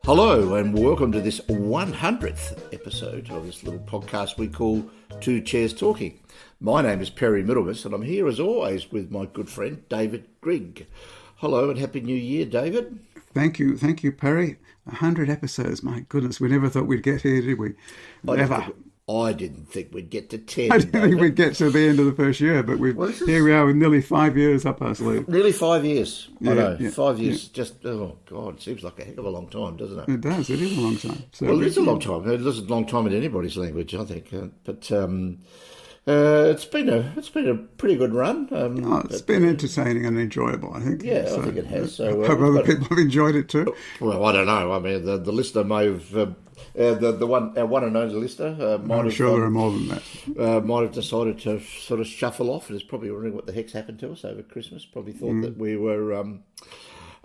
Hello and welcome to this 100th episode of this little podcast we call Two Chairs Talking. My name is Perry Middlemas and I'm here as always with my good friend David Grigg. Hello and Happy New Year, David. Thank you, Perry. 100 episodes, my goodness, we never thought we'd get here, did we? I didn't think we'd get to 10. I didn't think we'd get to the end of the first year, but here we are with nearly 5 years up our sleeve. Nearly 5 years. I know. 5 years, just, oh God, it seems like a heck of a long time, doesn't it? It does, it is a long time. So well, it is a long time. It is a long time in anybody's language, I think. It's been a pretty good run. It's been entertaining and enjoyable, I think. Yeah, I think it has. So, I hope other people have enjoyed it too. Well, I don't know. I mean, the listener may have... our one and only listener I'm sure there are more than that. Might have decided to sort of shuffle off and is probably wondering what the heck's happened to us over Christmas. Probably thought that we were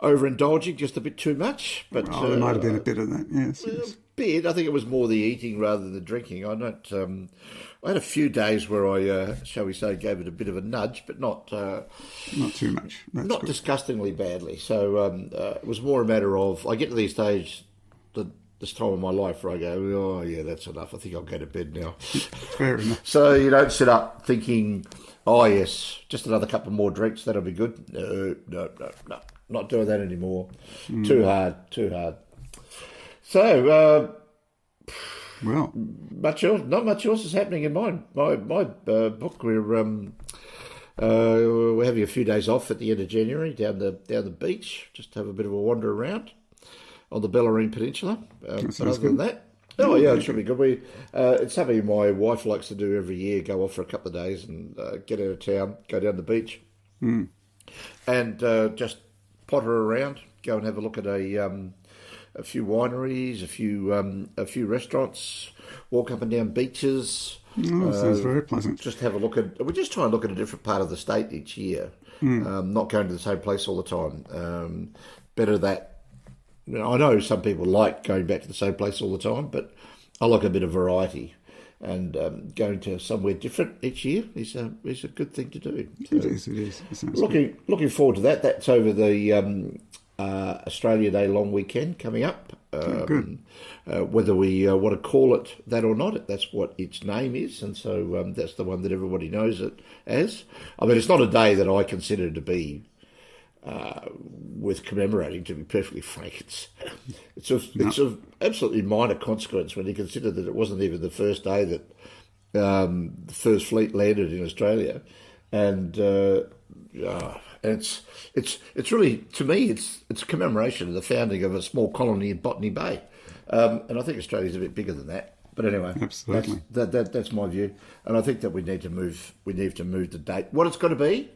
overindulging just a bit too much. But there might have been a bit of that, yes. A bit. I think it was more the eating rather than the drinking. I had a few days where I, shall we say, gave it a bit of a nudge, but not too much. That's not good. Disgustingly badly. So it was more a matter of I get to the stage this time of my life where I go, oh yeah, that's enough. I think I'll go to bed now. Fair enough. So you don't sit up thinking, oh yes, just another couple more drinks, that'll be good. No, not doing that anymore. Too hard. So, well, not much else is happening in mine. My book, we're having a few days off at the end of January down the beach, just to have a bit of a wander around on the Bellarine Peninsula. But other than that, it should be good. It's something my wife likes to do every year, go off for a couple of days and get out of town, go down the beach and just potter around, go and have a look at a few wineries, a few restaurants, walk up and down beaches. Sounds very pleasant. We just try and look at a different part of the state each year, not going to the same place all the time. Better that. I know some people like going back to the same place all the time, but I like a bit of variety, and going to somewhere different each year is a good thing to do. So It is. It sounds looking forward to that. That's over the Australia Day long weekend coming up. Good. Whether we want to call it that or not, that's what its name is, and so that's the one that everybody knows it as. I mean, it's not a day that I consider to be worth commemorating, to be perfectly frank. It's of absolutely minor consequence when you consider that it wasn't even the first day that the first fleet landed in Australia, and it's really, to me, it's a commemoration of the founding of a small colony in Botany Bay, and I think Australia's a bit bigger than that. But anyway, absolutely, that's my view, and I think that we need to move the date. What it's got to be,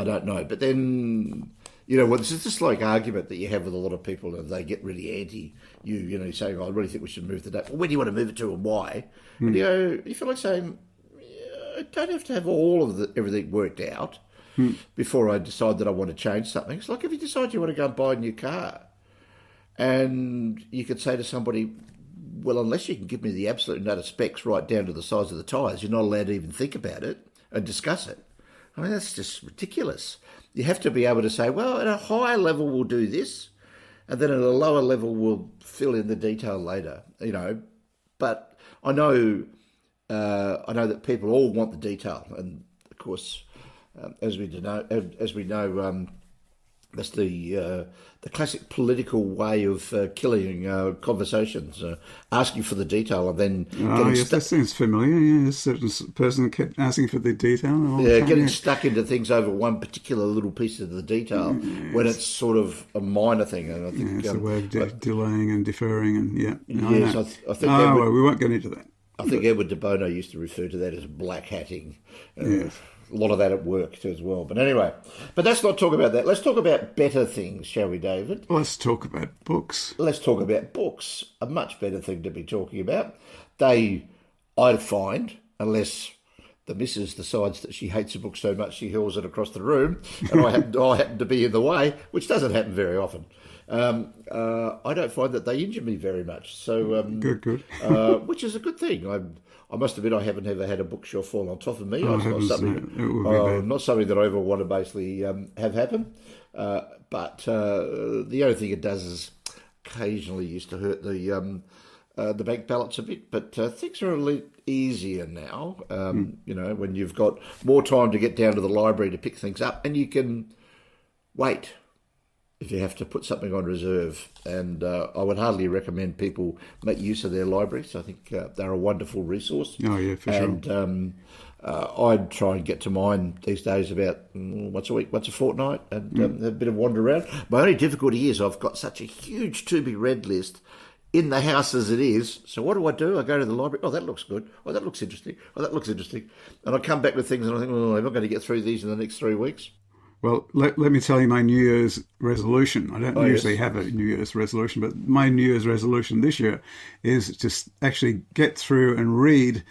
I don't know. But then, it's just like argument that you have with a lot of people, and they get really anti you, saying, oh, I really think we should move the date. Well, when do you want to move it to and why? And you feel like saying, I don't have to have all of everything worked out before I decide that I want to change something. It's like if you decide you want to go and buy a new car, and you could say to somebody, well, unless you can give me the absolute nut of specs right down to the size of the tyres, you're not allowed to even think about it and discuss it. I mean, that's just ridiculous. You have to be able to say, well, at a higher level we'll do this, and then at a lower level we'll fill in the detail later, But I know that people all want the detail, and of course, as we know, that's the classic political way of killing conversations, asking for the detail and then that sounds familiar. Yeah, a certain person kept asking for the detail. Getting stuck into things over one particular little piece of the detail when it's sort of a minor thing. And I think it's a way of delaying and deferring, and yes, I think. We won't get into that. I think Edward de Bono used to refer to that as black hatting. A lot of that at work too as well. But anyway, let's not talk about that. Let's talk about better things, shall we, David? Let's talk about books. Let's talk about books. A much better thing to be talking about. I find, unless the missus decides that she hates a book so much she hurls it across the room, and I happen to be in the way, which doesn't happen very often. I don't find that they injure me very much. So good. Which is a good thing. I must admit I haven't ever had a bookshelf fall on top of me. It's not something that I ever want to basically have happen. But the only thing it does is occasionally used to hurt the bank balance a bit, but things are a little easier now. You know, when you've got more time to get down to the library to pick things up, and you can wait if you have to put something on reserve. And I would hardly recommend people make use of their libraries. I think they're a wonderful resource. Oh, yeah, for sure. And I'd try and get to mine these days about once a week, once a fortnight, and have a bit of wander around. My only difficulty is I've got such a huge to-be-read list in the house as it is. So what do? I go to the library. Oh, that looks good. Oh, that looks interesting. Oh, that looks interesting. And I come back with things and I think, oh, I'm not going to get through these in the next 3 weeks. Well, let me tell you my New Year's resolution. I don't usually have a New Year's resolution, but my New Year's resolution this year is to actually get through and read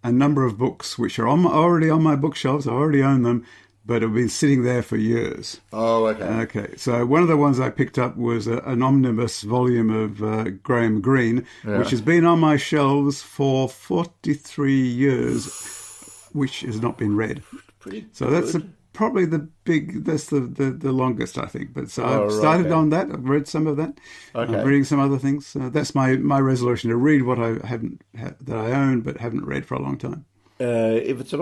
a number of books which are already on my bookshelves. I already own them, but have been sitting there for years. Oh, okay. Okay, so one of the ones I picked up was an omnibus volume of Graham Greene, which has been on my shelves for 43 years, which has not been read. Pretty so good. That's probably that's the longest, I think. But so I've started on that. I've read some of that. Okay. I'm reading some other things. That's my resolution, to read what I that I own but haven't read for a long time. If it's an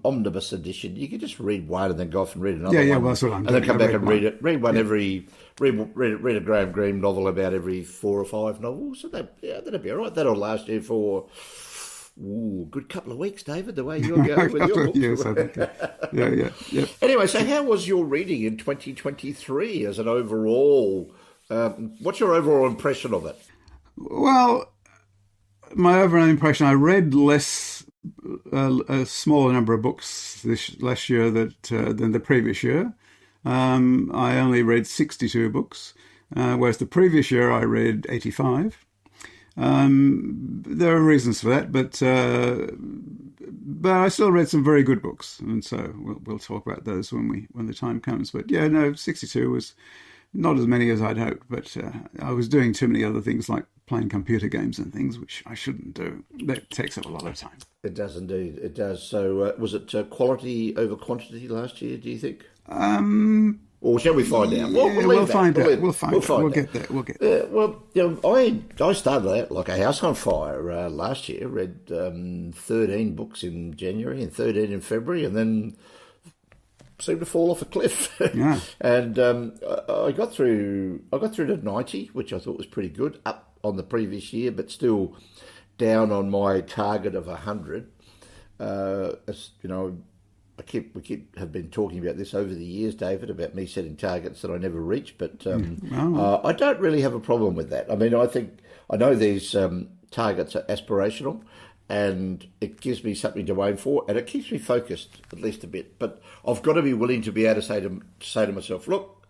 omnibus edition, you can just read one and then go off and read another one. Yeah, well, that's what I'm doing. And then come back and read it. Read one read a Graham Greene novel about every 4 or 5 novels. So that'd be all right. That'll last you for a good couple of weeks, David, the way you're going with your books. Yes, I think. Yeah. Anyway, so how was your reading in 2023 as an overall? What's your overall impression of it? Well, my overall impression, I read a smaller number of books last year than the previous year. I only read 62 books, whereas the previous year I read 85. There are reasons for that, but I still read some very good books, and so we'll talk about those when the time comes. But 62 was not as many as I'd hoped, but I was doing too many other things like playing computer games and things, which I shouldn't do. That takes up a lot of time. It does indeed. It does. So was it quality over quantity last year, do you think? Or shall we find out? We'll find out. We'll get there. Well, I started out like a house on fire last year. Read 13 books in January and 13 in February, and then seemed to fall off a cliff. Yeah. And I got through to 90, which I thought was pretty good, up on the previous year, but still down on my target of 100. As you know, we have been talking about this over the years, David, about me setting targets that I never reach, but I don't really have a problem with that. I mean, I know these targets are aspirational, and it gives me something to aim for, and it keeps me focused at least a bit. But I've got to be willing to be able to say to myself, look,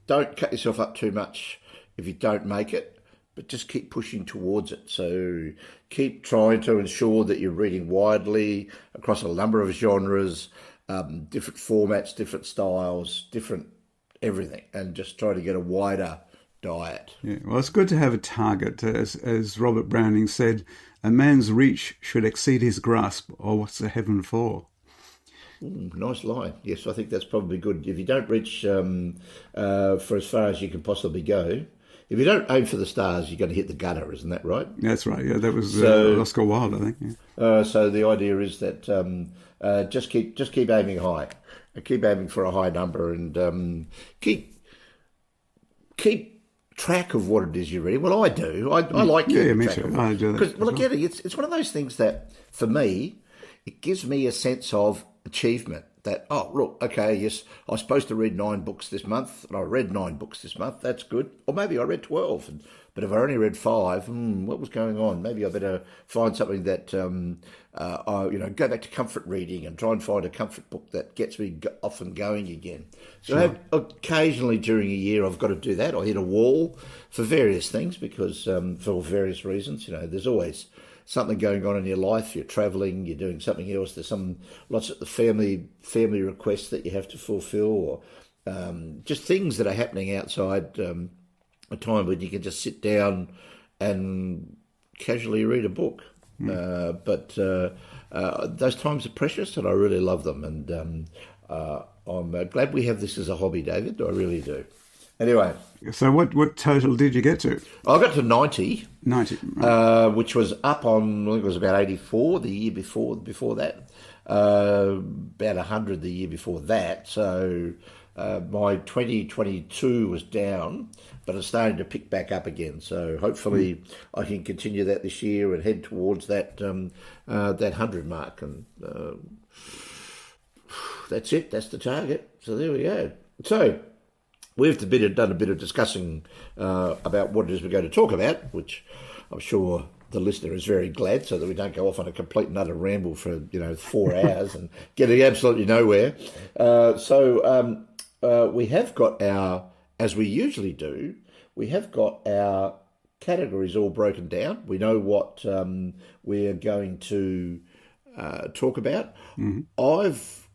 don't cut yourself up too much if you don't make it, but just keep pushing towards it. So keep trying to ensure that you're reading widely across a number of genres, different formats, different styles, different everything, and just try to get a wider diet. Yeah, well, it's good to have a target. As Robert Browning said, a man's reach should exceed his grasp, or what's the heaven for? Nice line. Yes, I think that's probably good. If you don't reach for as far as you can possibly go, if you don't aim for the stars, you're going to hit the gutter, isn't that right? That's right. Yeah, that was Oscar Wilde, I think. Yeah. So the idea is that just keep aiming high, keep aiming for a high number, and keep track of what it is you're reading. Well, I do. I like keeping track of it. I do that. Because, well, again, it's one of those things that, for me, it gives me a sense of achievement. That, oh, look, okay, yes, I was supposed to read 9 books this month, and I read 9 books this month. That's good. Or maybe I read 12. But if I only read 5, what was going on? Maybe I better find something that, go back to comfort reading and try and find a comfort book that gets me off and going again. So Sure. Occasionally during a year, I've got to do that. I hit a wall for various things because for various reasons. You know, there's always something going on in your life. You're travelling, you're doing something else. There's lots of the family requests that you have to fulfil, or just things that are happening outside a time when you can just sit down and casually read a book. But those times are precious, and I really love them. And I'm glad we have this as a hobby, David. I really do. Anyway, So what total did you get to? I got to 90, 90. Right. which was up on, I think it was about 84 the year before that, about 100 the year before that. So my 2022 was down, but it's starting to pick back up again. So hopefully I can continue that this year and head towards that 100 mark. And that's it. That's the target. So there we go. So we've done a bit of discussing about what it is we're going to talk about, which I'm sure the listener is very glad, so that we don't go off on a complete and utter ramble for 4 hours and getting absolutely nowhere. We have got our, as we usually do, we have got our categories all broken down. We know what we're going to talk about. I've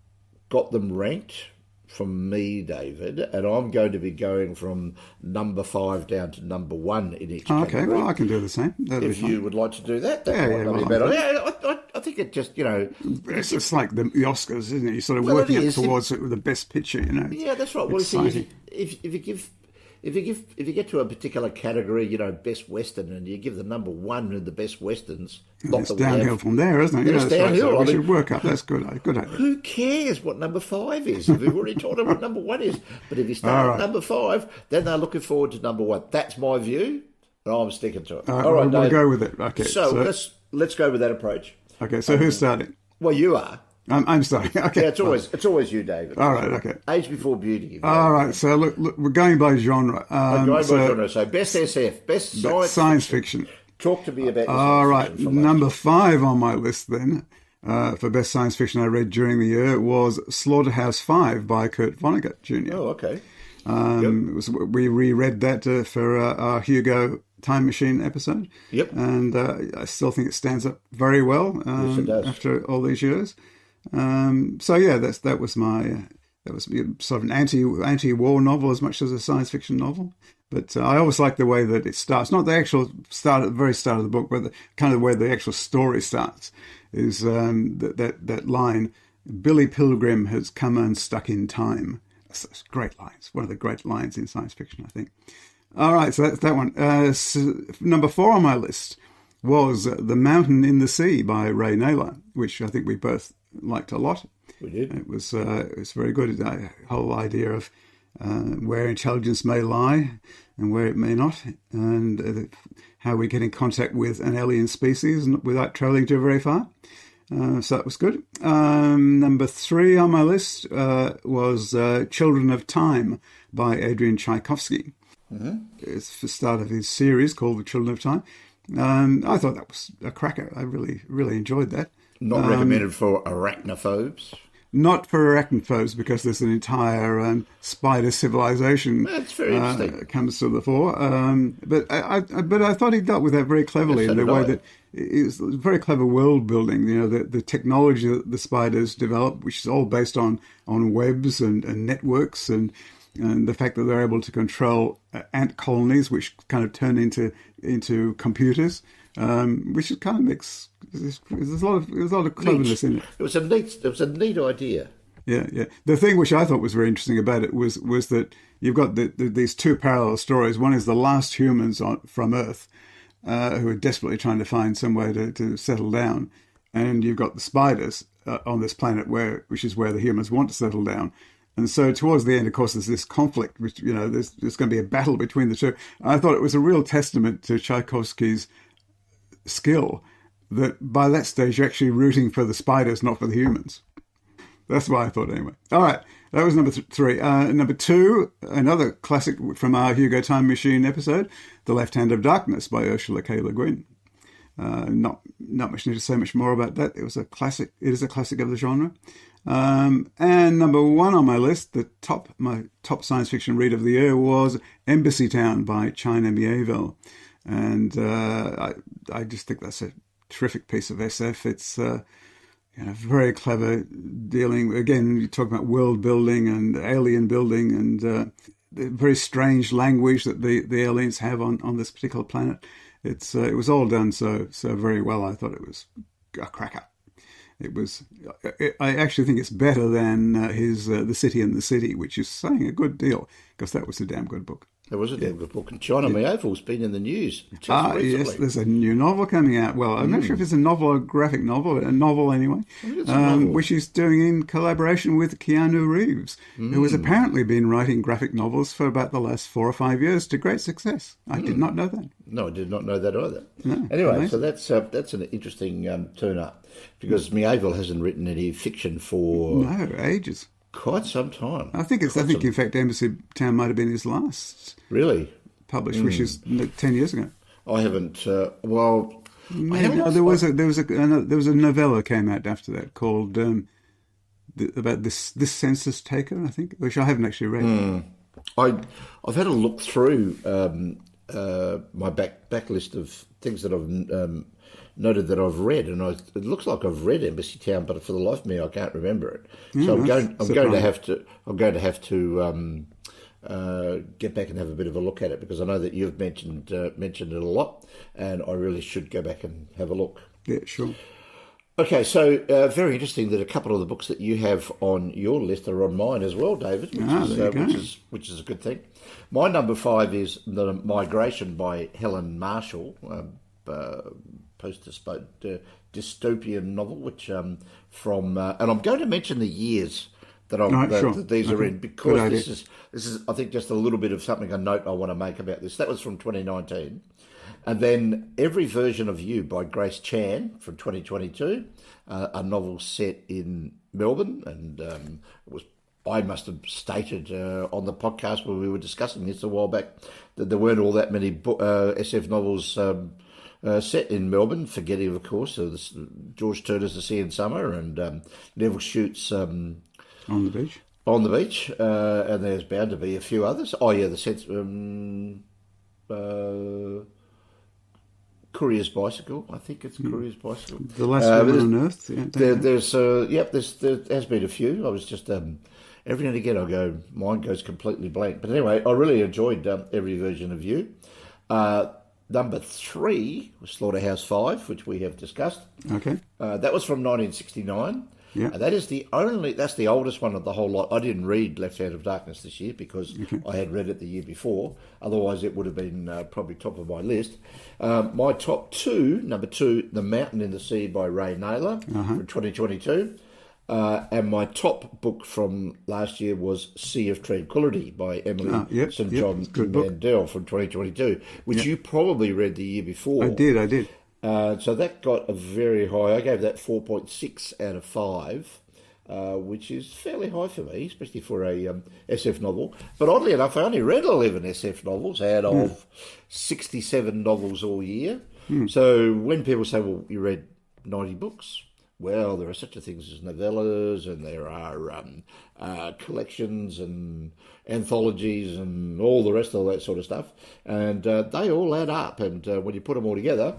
got them ranked from me, David, and I'm going to be going from number 5 down to number 1 in each category. Okay, well, I can do the same. If you would like to do that, that Yeah, might yeah, not be well, bad. I think it just, It's like the Oscars, isn't it? You're sort of Well, working it it is. towards the best picture, Yeah, that's right. Well, Exciting. if you get to a particular category, best Western, and you give the number 1 in the best Westerns, not It's that we downhill have, from there, isn't it? Then it's that's right. downhill. So I we mean- should work up. That's good. Good idea. who cares what number 5 is? We've already told them what number 1 is. But if you start All at right. number 5, then they're looking forward to number 1. That's my view, and I'm sticking to it. All right, we'll Dave. go with it. Okay. So let's go with that approach. Okay. So who's starting? Well, you are. I'm starting. Okay. Yeah, it's always you, David. All right. Okay. Age before beauty. All right. So look, we're going by genre. So best SF, best Science fiction. Talk to me about your All science right. fiction from last Number 5 on my list then for best science fiction I read during the year was Slaughterhouse-Five by Kurt Vonnegut Jr. year. Oh, okay. We reread that for our Hugo Time Machine episode. Yep. And I still think it stands up very well Yes, it does. after all these years. That was sort of an anti-war novel as much as a science fiction novel. But I always like the way that it starts. Not the actual start at the very start of the book, but the kind of where the actual story starts is that line, "Billy Pilgrim has come unstuck in time." That's great lines. One of the great lines in science fiction, I think. All right, so that's that one. Number 4 on my list was The Mountain in the Sea by Ray Naylor, which I think we both liked a lot. We did. It was very good. The whole idea of where intelligence may lie and where it may not, and how we get in contact with an alien species without travelling too very far. So that was good. Number 3 on my list was Children of Time by Adrian Tchaikovsky. It's the start of his series called The Children of Time. I thought that was a cracker. I really, really enjoyed that. Not recommended for arachnophobes. Not for arachnophobes, because there's an entire spider civilization That's very interesting. comes to the fore. But I thought he dealt with that very cleverly Yes, so in the did way I. that it's very clever world building. The technology that the spiders develop, which is all based on webs and networks and the fact that they're able to control ant colonies, which kind of turn into computers, which is kind of makes there's a lot of cleverness in it. It was a neat idea. Yeah. The thing which I thought was very interesting about it was that you've got these two parallel stories. One is the last humans from Earth who are desperately trying to find some way to settle down, and you've got the spiders on this planet which is where the humans want to settle down. And so towards the end, of course, there's this conflict, which, there's going to be a battle between the two. I thought it was a real testament to Tchaikovsky's skill that by that stage you're actually rooting for the spiders, not for the humans. That's what I thought anyway. All right, that was number 3. Number 2, another classic from our Hugo Time Machine episode, The Left Hand of Darkness by Ursula K. Le Guin. Not much need to say much more about that. It is a classic of the genre. And number 1 on my list, my top science fiction read of the year was Embassy Town by China Mieville. And I just think that's a terrific piece of SF. It's very clever dealing. Again, you talk about world building and alien building and the very strange language that the aliens have on this particular planet. It was all done so very well. I thought it was a cracker. It was. I actually think it's better than his The City and the City, which is saying a good deal because that was a damn good book. It was a damn good book. And China Miéville's been in the news just recently. Yes, there's a new novel coming out. Well, I'm not sure if it's a novel or a graphic novel, a novel anyway, which he's doing in collaboration with Keanu Reeves, who has apparently been writing graphic novels for about the last 4 or 5 years to great success. I did not know that. No, I did not know that either. No, anyway, amazing. so that's an interesting turn-up because Miéville hasn't written any fiction for ages. Quite some time. I think in fact, Embassy Town might have been his last published, which is 10 years ago. I haven't. There was a novella came out after that called about this census taker, I think, which I haven't actually read. I've had a look through my back list of things that I've noted that I've read, and it looks like I've read Embassy Town, but for the life of me, I can't remember it. So I'm going to have to get back and have a bit of a look at it because I know that you've mentioned it a lot, and I really should go back and have a look. Yeah, sure. Okay, so very interesting that a couple of the books that you have on your list are on mine as well, David, which is a good thing. My number 5 is The Migration by Helen Marshall, post-dystopian novel, which and I'm going to mention the years that these are in because this is I think just a little bit of something, a note I want to make about this. That was from 2019. And then Every Version of You by Grace Chan from 2022, a novel set in Melbourne. And I must have stated on the podcast when we were discussing this a while back that there weren't all that many SF novels set in Melbourne, forgetting, of course, George Turner's The Sea in Summer and Neville Shute's On the Beach. On the Beach, and there's bound to be a few others. Oh, yeah, the sense... Courier's Bicycle, I think it's Courier's Bicycle. The Last Woman on Earth. Yeah, there has been a few. I was just every now and again mine goes completely blank. But anyway, I really enjoyed Every Version of You. Number 3 was Slaughterhouse-5, which we have discussed. Okay. That was from 1969. Yeah. That's the oldest one of the whole lot. I didn't read Left Hand of Darkness this year because I had read it the year before. Otherwise, it would have been probably top of my list. My top 2, number 2, The Mountain in the Sea by Ray Naylor from 2022. And my top book from last year was Sea of Tranquility by Emily St. John Mandel from 2022, which you probably read the year before. I did. So that got a very high. I gave that 4.6 out of 5, which is fairly high for me, especially for a SF novel. But oddly enough, I only read 11 SF novels out of 67 novels all year. So when people say, well, you read 90 books, well, there are such a things as novellas, and there are collections and anthologies and all the rest of that sort of stuff. And they all add up. And when you put them all together,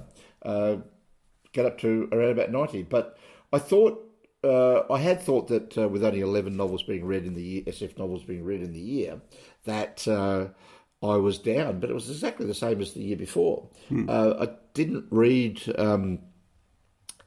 get up to around about 90. But I had thought that with only 11 novels being read in the year, SF novels being read in the year, that I was down. But it was exactly the same as the year before. I didn't read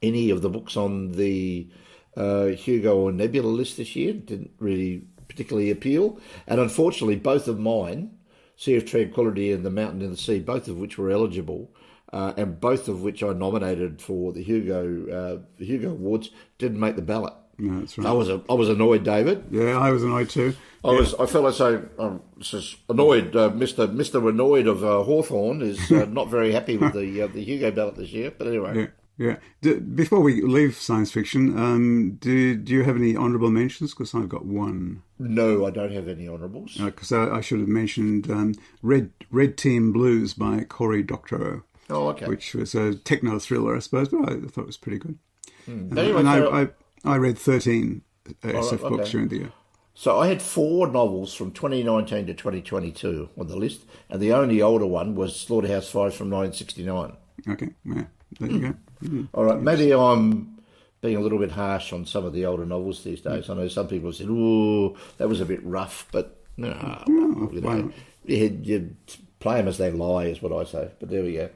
any of the books on the Hugo or Nebula list this year. Didn't really particularly appeal. And unfortunately, both of mine, Sea of Tranquility and The Mountain in the Sea, both of which were eligible, and both of which I nominated for the Hugo Awards, didn't make the ballot. No, that's right. I was annoyed, David. Yeah, I was annoyed too. I felt like saying, annoyed. Mr. Annoyed of Hawthorne is not very happy with the Hugo ballot this year. But anyway. Yeah. Before we leave science fiction, do you have any honourable mentions? Because I've got one. No, I don't have any honourables. Because I should have mentioned Red Team Blues by Cory Doctorow. Oh, okay. Which was a techno thriller, I suppose, but I thought it was pretty good. Anyway, and I read 13 SF books during the year. So I had 4 novels from 2019 to 2022 on the list, and the only older one was Slaughterhouse-5 from 1969. Okay, yeah, there you go. All right, maybe I'm being a little bit harsh on some of the older novels these days. I know some people said, "Oh, that was a bit rough," but you play them as they lie, is what I say. But there we go.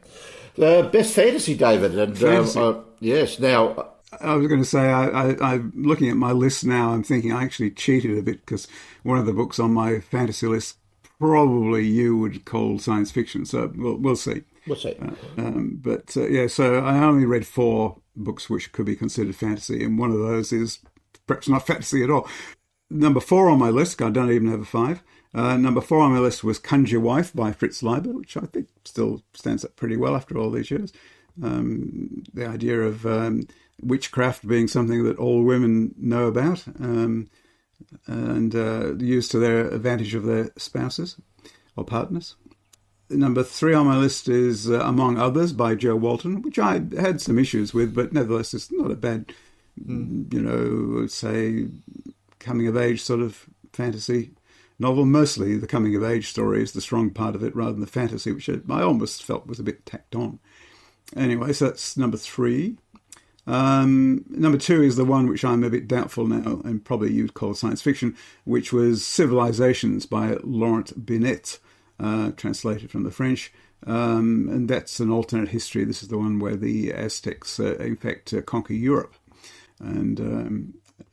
Best fantasy, David, and fantasy. Yes. Now I was going to say, I'm looking at my list now. I'm thinking I actually cheated a bit because one of the books on my fantasy list probably you would call science fiction. So we'll see. We'll see. So I only read 4 books which could be considered fantasy, and one of those is perhaps not fantasy at all. Number 4 on my list, I don't even have a 5. Number 4 on my list was Conjure Wife by Fritz Leiber, which I think still stands up pretty well after all these years. The idea of witchcraft being something that all women know about and used to their advantage of their spouses or partners. Number 3 on my list is Among Others by Joe Walton, which I had some issues with, but nevertheless it's not a bad, say, coming-of-age sort of fantasy novel. Mostly the coming-of-age story is the strong part of it rather than the fantasy, which I almost felt was a bit tacked on. Anyway, so that's number 3. Number 2 is the one which I'm a bit doubtful now, and probably you'd call science fiction, which was Civilizations by Laurent Binet, translated from the French. And that's an alternate history. This is the one where the Aztecs, in fact, conquer Europe. And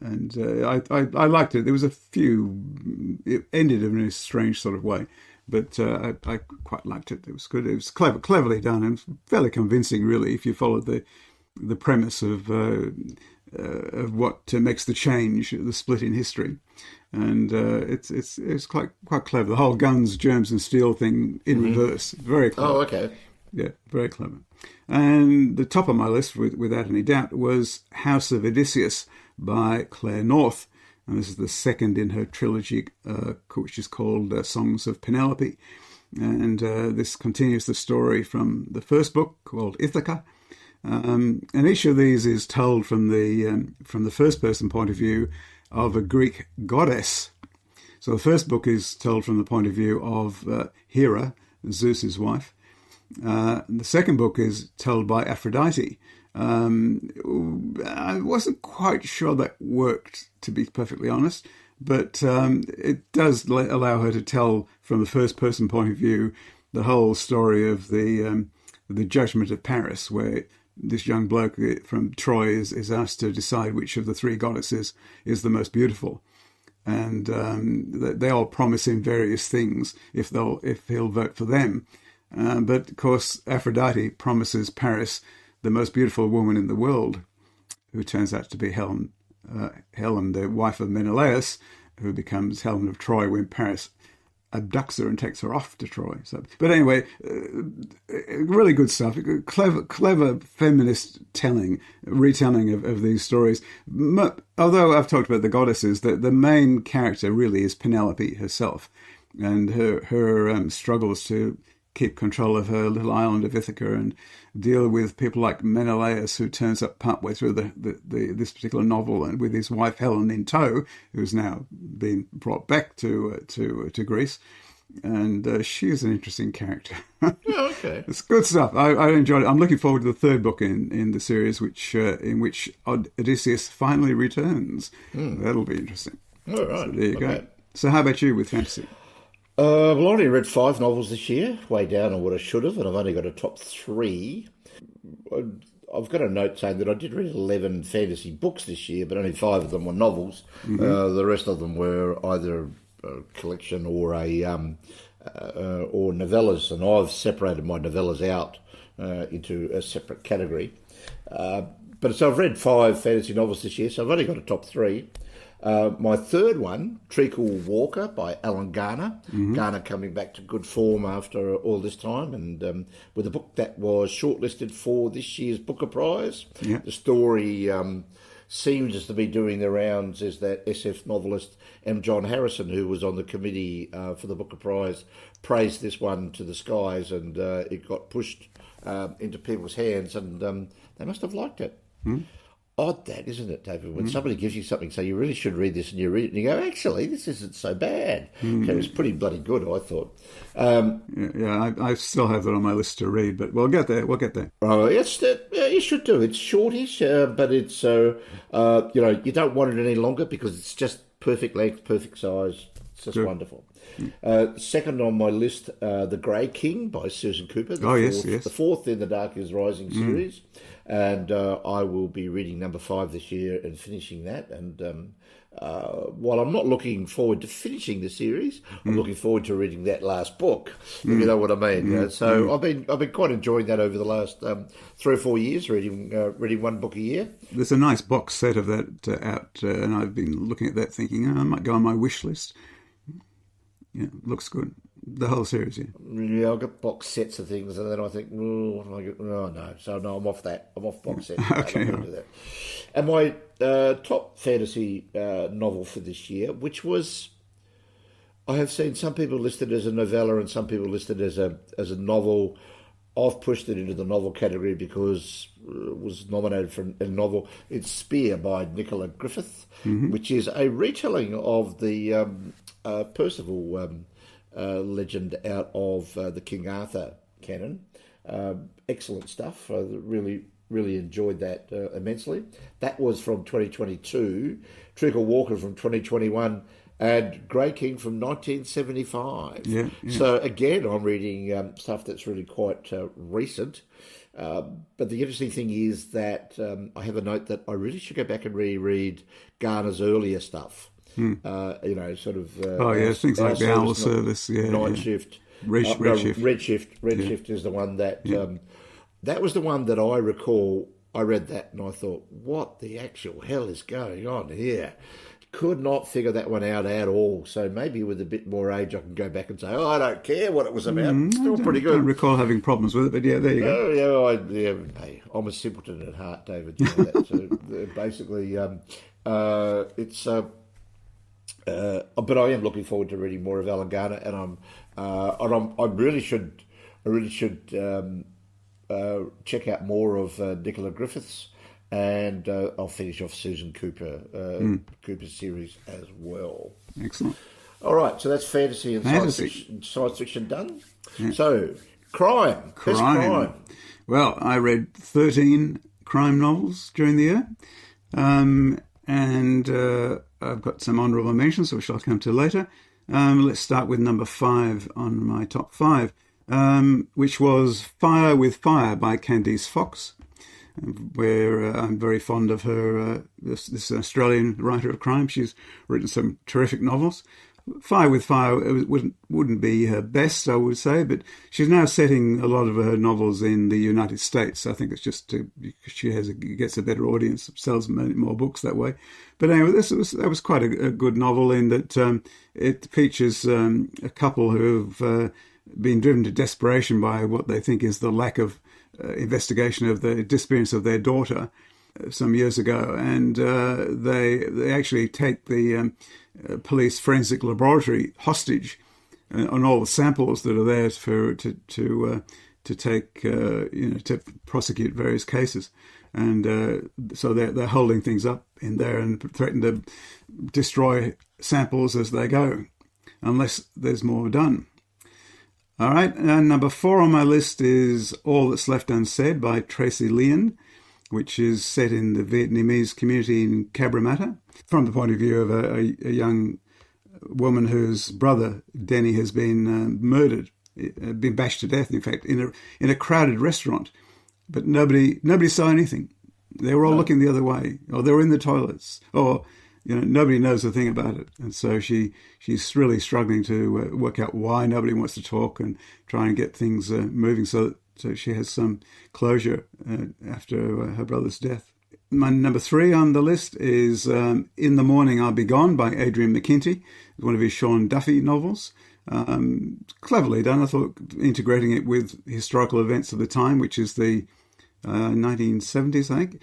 I liked it. There was a few... It ended in a strange sort of way. But I quite liked it. It was good. It was cleverly done and fairly convincing, really, if you followed the premise of what makes the change, the split in history. And it's quite clever. The whole guns, germs, and steel thing in reverse. Very clever. Oh, okay. Yeah, very clever. And the top of my list, without any doubt, was House of Odysseus by Claire North. And this is the second in her trilogy, which is called Songs of Penelope. And this continues the story from the first book called Ithaca. And each of these is told from the first-person point of view of a Greek goddess. So the first book is told from the point of view of Hera, Zeus's wife. The second book is told by Aphrodite. I wasn't quite sure that worked, to be perfectly honest, but it does allow her to tell from the first-person point of view the whole story of the judgment of Paris, where this young bloke from Troy is asked to decide which of the 3 goddesses is the most beautiful. And they all promise him various things if he'll vote for them. But, of course, Aphrodite promises Paris the most beautiful woman in the world, who turns out to be Helen, the wife of Menelaus, who becomes Helen of Troy when Paris abducts her and takes her off to Troy. So, but anyway, really good stuff. Clever feminist retelling of these stories. Although I've talked about the goddesses, the main character really is Penelope herself, and her struggles to keep control of her little island of Ithaca and deal with people like Menelaus, who turns up partway through this particular novel, and with his wife Helen in tow, who's now been brought back to Greece. And she is an interesting character. Yeah, okay. It's good stuff. I enjoyed it. I'm looking forward to the third book in the series, in which Odysseus finally returns. That'll be interesting. All right. So there you go. So how about you with fantasy? Well, I only read 5 novels this year, way down on what I should have, and I've only got a top 3. I've got a note saying that I did read 11 fantasy books this year, but only 5 of them were novels. The rest of them were either a collection or or novellas, and I've separated my novellas out into a separate category. But so I've read 5 fantasy novels this year, so I've only got a top 3. My third one, Treacle Walker by Alan Garner. Garner coming back to good form after all this time, and with a book that was shortlisted for this year's Booker Prize. Yeah. The story seems to be doing the rounds is that SF novelist M. John Harrison, who was on the committee for the Booker Prize, praised this one to the skies, and it got pushed into people's hands, and they must have liked it. Odd that, isn't it, David? When somebody gives you something, say you really should read this, and you read it, and you go, actually, this isn't so bad. Okay, it's pretty bloody good, I thought. I still have that on my list to read, but we'll get there. Oh, yes, you should do. It's shortish, but it's you don't want it any longer because it's just perfect length, perfect size. It's just wonderful. Second on my list, The Grey King by Susan Cooper. Yes. The fourth in the Dark is Rising series. And I will be reading number 5 this year and finishing that. And while I'm not looking forward to finishing the series, I'm looking forward to reading that last book, if you know what I mean. So I've been quite enjoying that over the last 3 or 4 years, reading one book a year. There's a nice box set of that out, and I've been looking at that thinking, I might go on my wish list. Yeah, looks good. The whole series, yeah. Yeah, I've got box sets of things, and then I think, what do I get? Oh, no. So, no, I'm off that. I'm off box sets. Okay. I'm going to do that. And my top fantasy novel for this year, which was, I have seen some people listed as a novella and some people listed as a novel. I've pushed it into the novel category because it was nominated for a novel. It's Spear by Nicola Griffith, which is a retelling of the Percival legend out of the King Arthur canon. Excellent stuff. I really enjoyed that immensely. That was from 2022. Treacle Walker from 2021. And Grey King from 1975. Yeah. So again, I'm reading stuff that's really quite recent. But the interesting thing is that I have a note that I really should go back and reread Garner's earlier stuff. Things like the Owl Service, Night Shift, Redshift is the one that that was the one that I recall. I read that and I thought, what the actual hell is going on here? Could not figure that one out at all. So maybe with a bit more age, I can go back and say, I don't care what it was about. Still pretty good. I don't recall having problems with it, but yeah, there you go. Hey, I'm a simpleton at heart, David. You know that. So basically, it's. But I am looking forward to reading more of Alan Garner, and I really should check out more of Nicola Griffiths, and I'll finish off Susan Cooper's series as well. Excellent. All right, so that's fantasy and science fiction done. Yeah. So crime. Best crime. Well, I read 13 crime novels during the year, and I've got some honourable mentions, which I'll come to later. Let's start with number 5 on my top 5, which was Fire with Fire by Candice Fox, where I'm very fond of her. This Australian writer of crime. She's written some terrific novels. Fire with Fire wouldn't be her best, I would say, but she's now setting a lot of her novels in the United States. I think it's just she gets a better audience, sells more books that way. But anyway, that was quite a good novel in that it features a couple who have been driven to desperation by what they think is the lack of investigation of the disappearance of their daughter some years ago, and they actually take the police forensic laboratory hostage on all the samples that are there to take to prosecute various cases, and so they're holding things up in there and threaten to destroy samples as they go, unless there's more done. All right, and number 4 on my list is All That's Left Unsaid by Tracy Lien, which is set in the Vietnamese community in Cabramatta, from the point of view of a young woman whose brother, Denny, has been murdered, been bashed to death, in fact, in a crowded restaurant. But nobody saw anything. They were all looking the other way, or they were in the toilets, or nobody knows a thing about it. And so she's really struggling to work out why nobody wants to talk and try and get things moving so she has some closure after her brother's death. My number 3 on the list is In the Morning I'll Be Gone by Adrian McKinty, one of his Sean Duffy novels. Cleverly done, I thought, integrating it with historical events of the time, which is the 1970s, I think.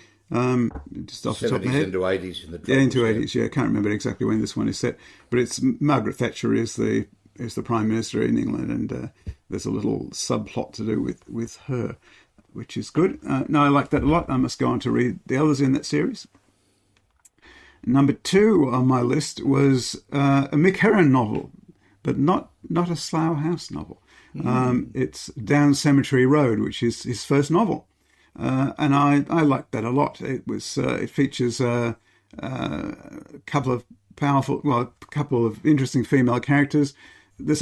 Just off the top of my head. Into 80s in the yeah, into 80s. Yeah, I can't remember exactly when this one is set, but it's Margaret Thatcher is the Prime Minister in England, and there's a little subplot to do with her, which is good. No, I like that a lot. I must go on to read the others in that series. Number 2 on my list was a Mick Herron novel, but not a Slough House novel. It's Down Cemetery Road, which is his first novel. And I liked that a lot. It features a couple of interesting female characters.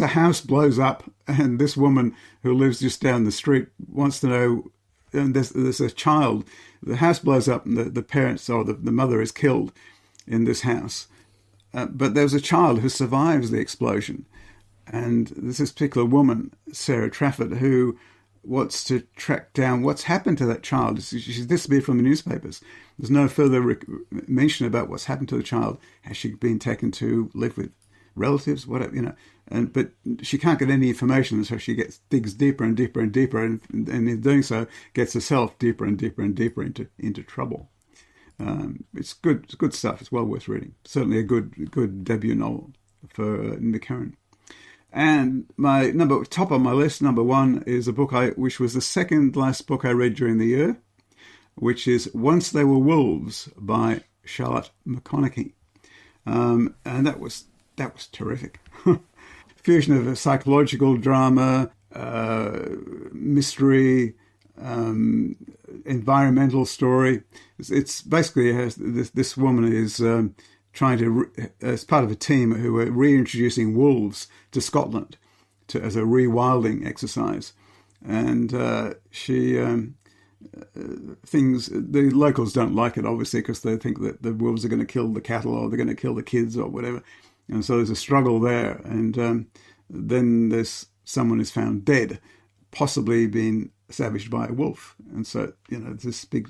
a house blows up, and this woman who lives just down the street wants to know. And there's a child. The house blows up, and the parents or the mother is killed in this house. But there's a child who survives the explosion, and there's this particular woman, Sarah Trafford, who wants to track down what's happened to that child. She's disappeared from the newspapers. There's no further mention about what's happened to the child. Has she been taken to live with relatives? Whatever, but she can't get any information, so she digs deeper and deeper and deeper, and in doing so, gets herself deeper and deeper and deeper into trouble. It's good stuff. It's well worth reading. Certainly a good debut novel for Nick Herron. And my top on my list, number one, is a book which was the second last book I read during the year, which is Once They Were Wolves by Charlotte McConaughey, and that was terrific. Fusion of a psychological drama, mystery, environmental story. It's basically this woman is trying to, as part of a team who are reintroducing wolves to Scotland as a rewilding exercise, and the locals don't like it, obviously, because they think that the wolves are going to kill the cattle or they're going to kill the kids or whatever, and so there's a struggle there, and then someone is found dead, possibly being savaged by a wolf, and so it's this big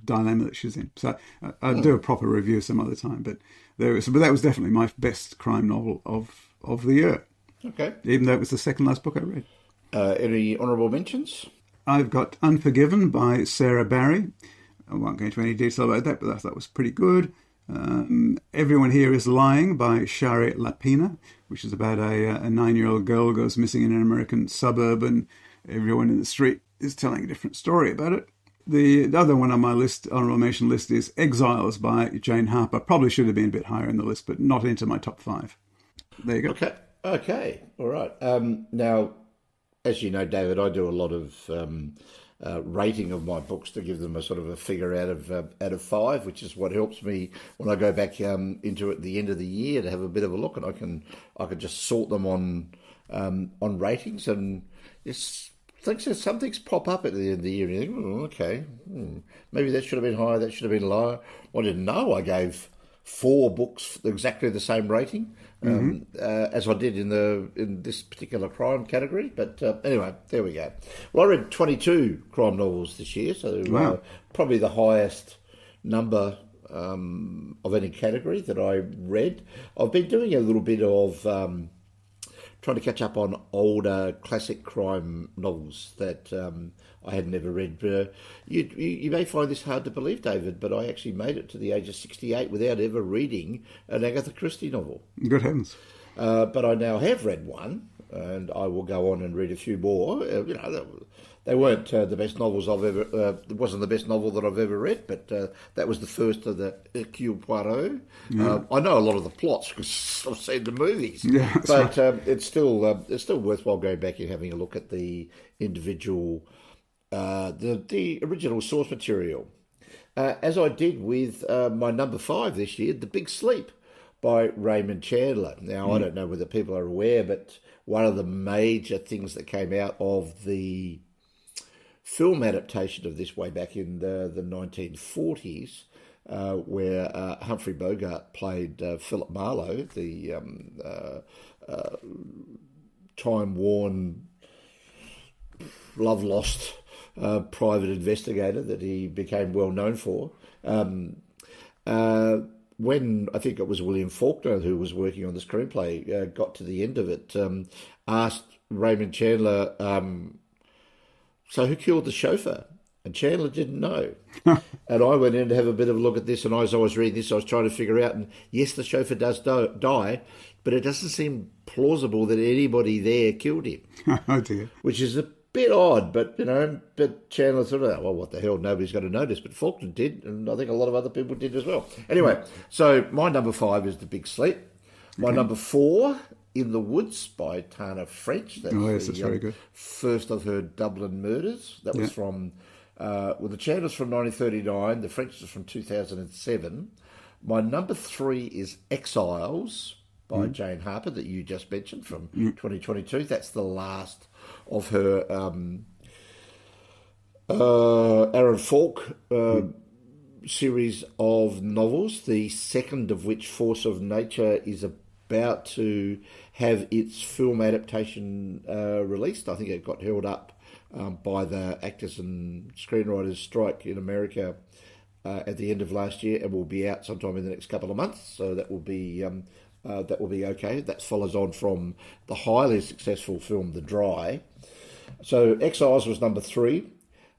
dilemma that she's in. So I'll do a proper review some other time, but that was definitely my best crime novel of the year. Okay. Even though it was the second last book I read. Any honourable mentions? I've got Unforgiven by Sarah Barry. I won't go into any detail about that, but I thought that was pretty good. Everyone Here Is Lying by Shari Lapina, which is about a 9-year-old girl who goes missing in an American suburb, and everyone in the street is telling a different story about it. The other one on my list, honourable mention list, is Exiles by Jane Harper. Probably should have been a bit higher in the list, but not into my top 5. There you go. Okay. All right. Now, as you know, David, I do a lot of rating of my books to give them a sort of a figure out of 5, which is what helps me when I go back into it at the end of the year to have a bit of a look, and I can just sort them on ratings, and some things pop up at the end of the year, and you think, okay, maybe that should have been higher, that should have been lower. Well, I didn't know I gave 4 books exactly the same rating as I did in this particular crime category. But anyway, there we go. Well, I read 22 crime novels this year, so probably the highest number of any category that I read. I've been doing a little bit of trying to catch up on older classic crime novels that I had never read. You may find this hard to believe, David, but I actually made it to the age of 68 without ever reading an Agatha Christie novel. Good heavens. But I now have read one, and I will go on and read a few more. They weren't the best novels I've ever... it wasn't the best novel that I've ever read, but that was the first of the Hercule Poirot. Yeah. I know a lot of the plots because I've seen the movies. Yeah, but right. It's still worthwhile going back and having a look at the individual... the original source material. As I did with my number 5 this year, The Big Sleep by Raymond Chandler. Now, I don't know whether people are aware, but one of the major things that came out of the film adaptation of this way back in the 1940s, where Humphrey Bogart played Philip Marlowe, the time-worn, love-lost private investigator that he became well known for. When I think it was William Faulkner who was working on the screenplay, got to the end of it, asked Raymond Chandler, so who killed the chauffeur? And Chandler didn't know. And I went in to have a bit of a look at this, and as I was reading this, I was trying to figure out, and yes, the chauffeur does die, but it doesn't seem plausible that anybody there killed him. Oh dear. Which is a bit odd, but Chandler thought, well, what the hell, nobody's going to notice. But Faulkner did, and I think a lot of other people did as well. Anyway, so my number 5 is The Big Sleep. My number 4, In the Woods by Tana French. That's very good. First of her Dublin murders. That was from, the Chandler's from 1939, the French is from 2007. My number 3 is Exiles by Jane Harper that you just mentioned from 2022. That's the last of her Aaron Falk series of novels, the second of which, Force of Nature, is about to have its film adaptation released. I think it got held up by the actors and screenwriters strike in America at the end of last year, and will be out sometime in the next couple of months. So that will be okay. That follows on from the highly successful film The Dry. So Exiles was number 3,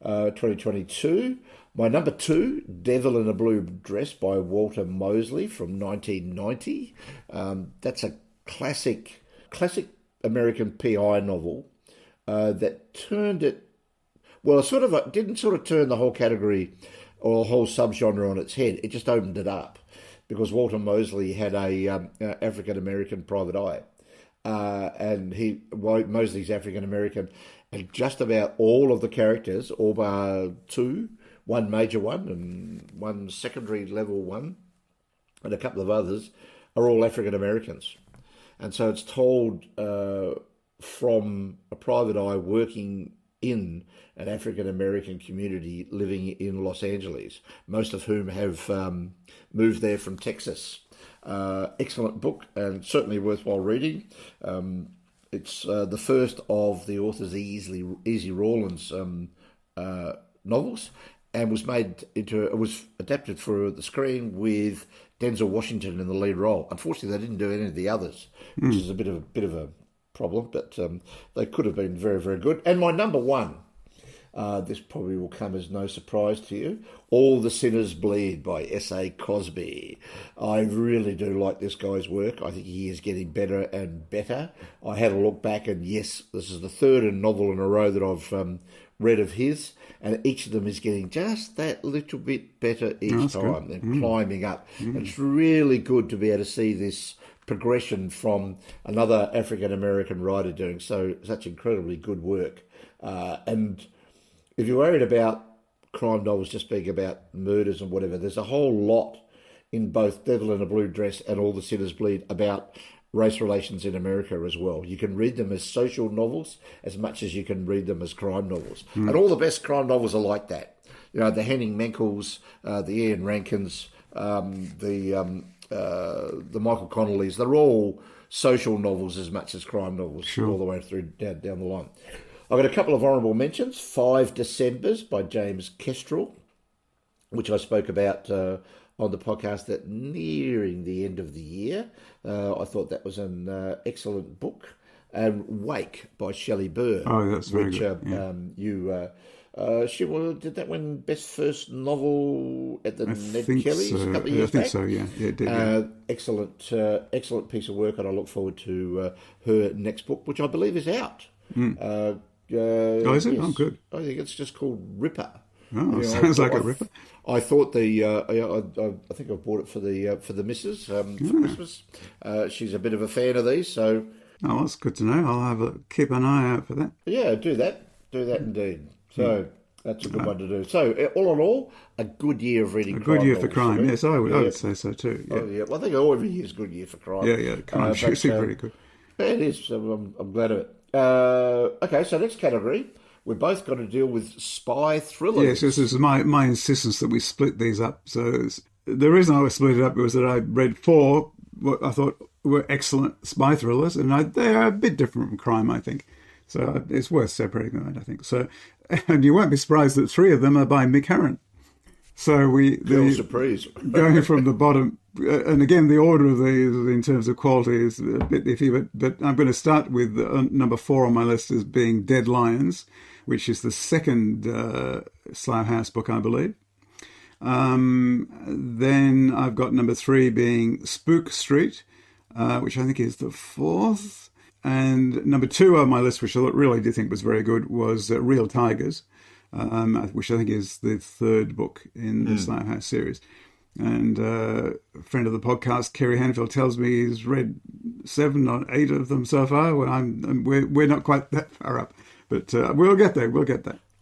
2022. My number 2, Devil in a Blue Dress by Walter Mosley from 1990. That's a classic American PI novel that turned it. Well, it didn't turn the whole category or the whole subgenre on its head. It just opened it up because Walter Mosley had a African American private eye, and Mosley's African American, and just about all of the characters, all bar 2. One major one and one secondary level one, and a couple of others, are all African Americans. And so it's told from a private eye working in an African American community living in Los Angeles, most of whom have moved there from Texas. Excellent book and certainly worthwhile reading. It's the first of the author's Easy Rawlins novels, and was adapted for the screen with Denzel Washington in the lead role. Unfortunately, they didn't do any of the others, which is a bit of a problem, but they could have been very, very good. And my number 1, this probably will come as no surprise to you, All the Sinners Bleed by S.A. Cosby. I really do like this guy's work. I think he is getting better and better. I had a look back, and yes, this is the third novel in a row that I've read of his, and each of them is getting just that little bit better each time and climbing up. It's really good to be able to see this progression from another African American writer doing such incredibly good work. And if you're worried about crime novels just being about murders and whatever, there's a whole lot in both Devil in a Blue Dress and All the Sinners Bleed about race relations in America as well. You can read them as social novels as much as you can read them as crime novels. And all the best crime novels are like that. You know, the Henning Mankell's, the Ian Rankins, the Michael Connellys, they're all social novels as much as crime novels, all the way through down the line. I've got a couple of honourable mentions. 5 Decembers by James Kestrel, which I spoke about on the podcast at nearing the end of the year. I thought that was an excellent book. And Wake by Shelley Burr. Oh, that's very good. She did that win Best First Novel at the Ned Kellys a couple of years back. back. So, yeah. Yeah, it did. Excellent piece of work, and I look forward to her next book, which I believe is out. Is it? Yes. Oh, good. I think it's just called Ripper. Oh, sounds like a ripper. I thought I think I bought it for the missus for Christmas. She's a bit of a fan of these, so. Oh, that's good to know. I'll keep an eye out for that. Yeah, do that indeed. So that's a good one to do. So all in all, a good year of reading. A good year for crime. Yes, I would say so too. Yeah. Oh, yeah. Well, I think every year is a good year for crime. Yeah. Crime seems pretty good. It is. So I'm glad of it. Okay, so next category. We've both got to deal with spy thrillers. Yes, this is my insistence that we split these up. So the reason I split it up was that I read 4 what I thought were excellent spy thrillers, and they are a bit different from crime, I think. So it's worth separating that, I think. So, and you won't be surprised that 3 of them are by Mick Herron. So surprise. Going from the bottom, and again, the order of these in terms of quality is a bit iffy, but I'm going to start with number 4 on my list as being Dead Lions, which is the second Slough House book, I believe. Then I've got number 3 being Spook Street, which I think is the 4th. And number 2 on my list, which I really did think was very good, was Real Tigers, which I think is the 3rd book in the Slough House series. And a friend of the podcast, Kerry Hanfield, tells me he's read 7 or 8 of them so far. Well, we're not quite that far up, but we'll get there.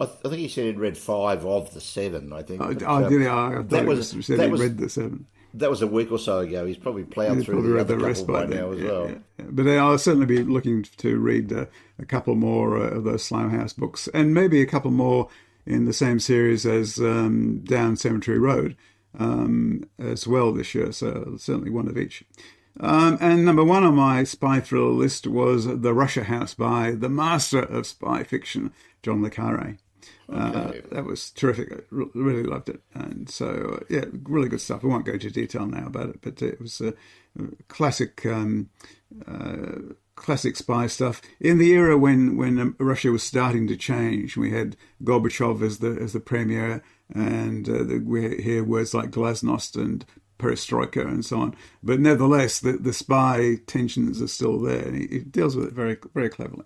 I think he said he'd read 5 of the 7. I think. I thought he said he read the 7. that was a week or so ago. He's probably ploughed He's through probably the read other the rest couple by by now then. as well. Yeah. But I'll certainly be looking to read a couple more of those Slough House books, and maybe a couple more in the same series as Down Cemetery Road as well this year. So certainly one of each. And number one on my spy thriller list was The Russia House by the master of spy fiction, John le Carré. Okay. That was terrific. I really loved it. And so, yeah, really good stuff. I won't go into detail now about it, but it was classic classic spy stuff. In the era when Russia was starting to change, we had Gorbachev as the premier, and we hear words like glasnost and perestroika and so on. But nevertheless, the spy tensions are still there, and he deals with it very, very cleverly.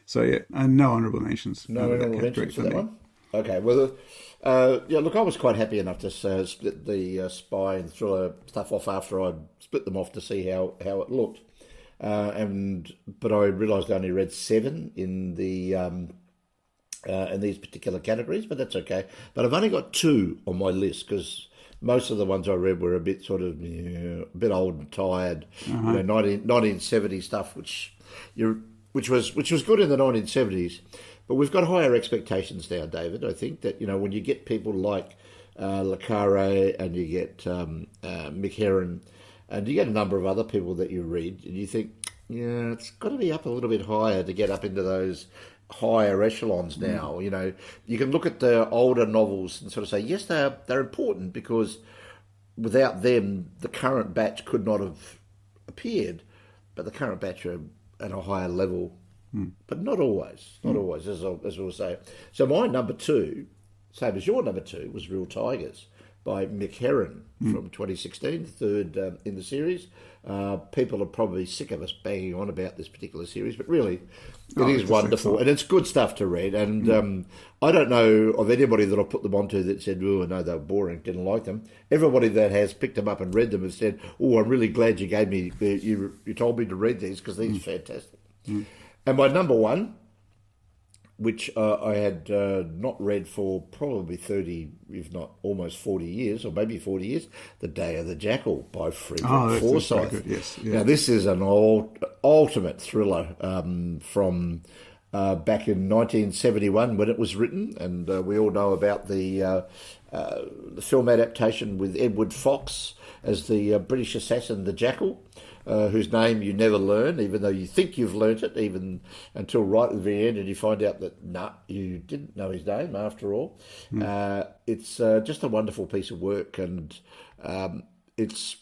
So, yeah, and no honourable mentions. No honourable mentions for that one? Okay, well, yeah, look, I was quite happy enough to split the spy and thriller stuff off after I split them off to see how it looked. But I realised I only read 7 in these particular categories, but that's okay. But I've only got 2 on my list because most of the ones I read were a bit sort of a bit old and tired, 1970 stuff, which was good in the 1970s. But we've got higher expectations now, David. I think that when you get people like le Carré and you get Mick Herron, and you get a number of other people that you read, and you think, yeah, it's got to be up a little bit higher to get up into those higher echelons now. You can look at the older novels and sort of say, yes, they're important because without them, the current batch could not have appeared. But the current batch are at a higher level, but not always. Not always, as we'll say. So my number 2, same as your number 2, was Real Tigers by Mick Herron from 2016, the third in the series. People are probably sick of us banging on about this particular series, but really, it is wonderful, and it's good stuff to read. And I don't know of anybody that I put them onto that said, "Oh, no, they were boring, didn't like them." Everybody that has picked them up and read them has said, "Oh, I'm really glad you gave me, you told me to read these because these are fantastic." And my number 1, which I had not read for probably 30, if not almost 40 years, or maybe 40 years, The Day of the Jackal by Frederick Forsyth. Good, yes. Yeah. Now, this is an ultimate thriller from back in 1971 when it was written, and we all know about the film adaptation with Edward Fox as the British assassin, the Jackal. Whose name you never learn, even though you think you've learnt it, even until right at the very end, and you find out that, you didn't know his name after all. It's just a wonderful piece of work, and it's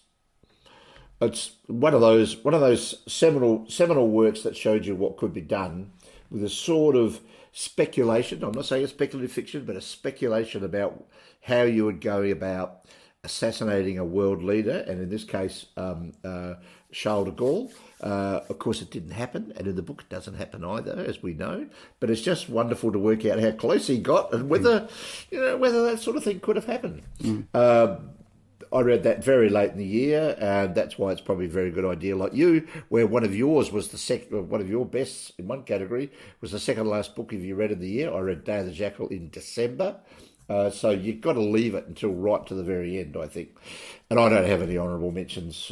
one of those seminal works that showed you what could be done with a sort of speculation. I'm not saying it's speculative fiction, but a speculation about how you would go about assassinating a world leader, and in this case, Charles de Gaulle. Of course, it didn't happen, and in the book it doesn't happen either, as we know. But it's just wonderful to work out how close he got and whether that sort of thing could have happened. I read that very late in the year, and that's why it's probably a very good idea. Like you, where one of yours was one of your bests in one category was the second last book you read of the year. I read Day of the Jackal in December. So you've got to leave it until right to the very end, I think. And I don't have any honourable mentions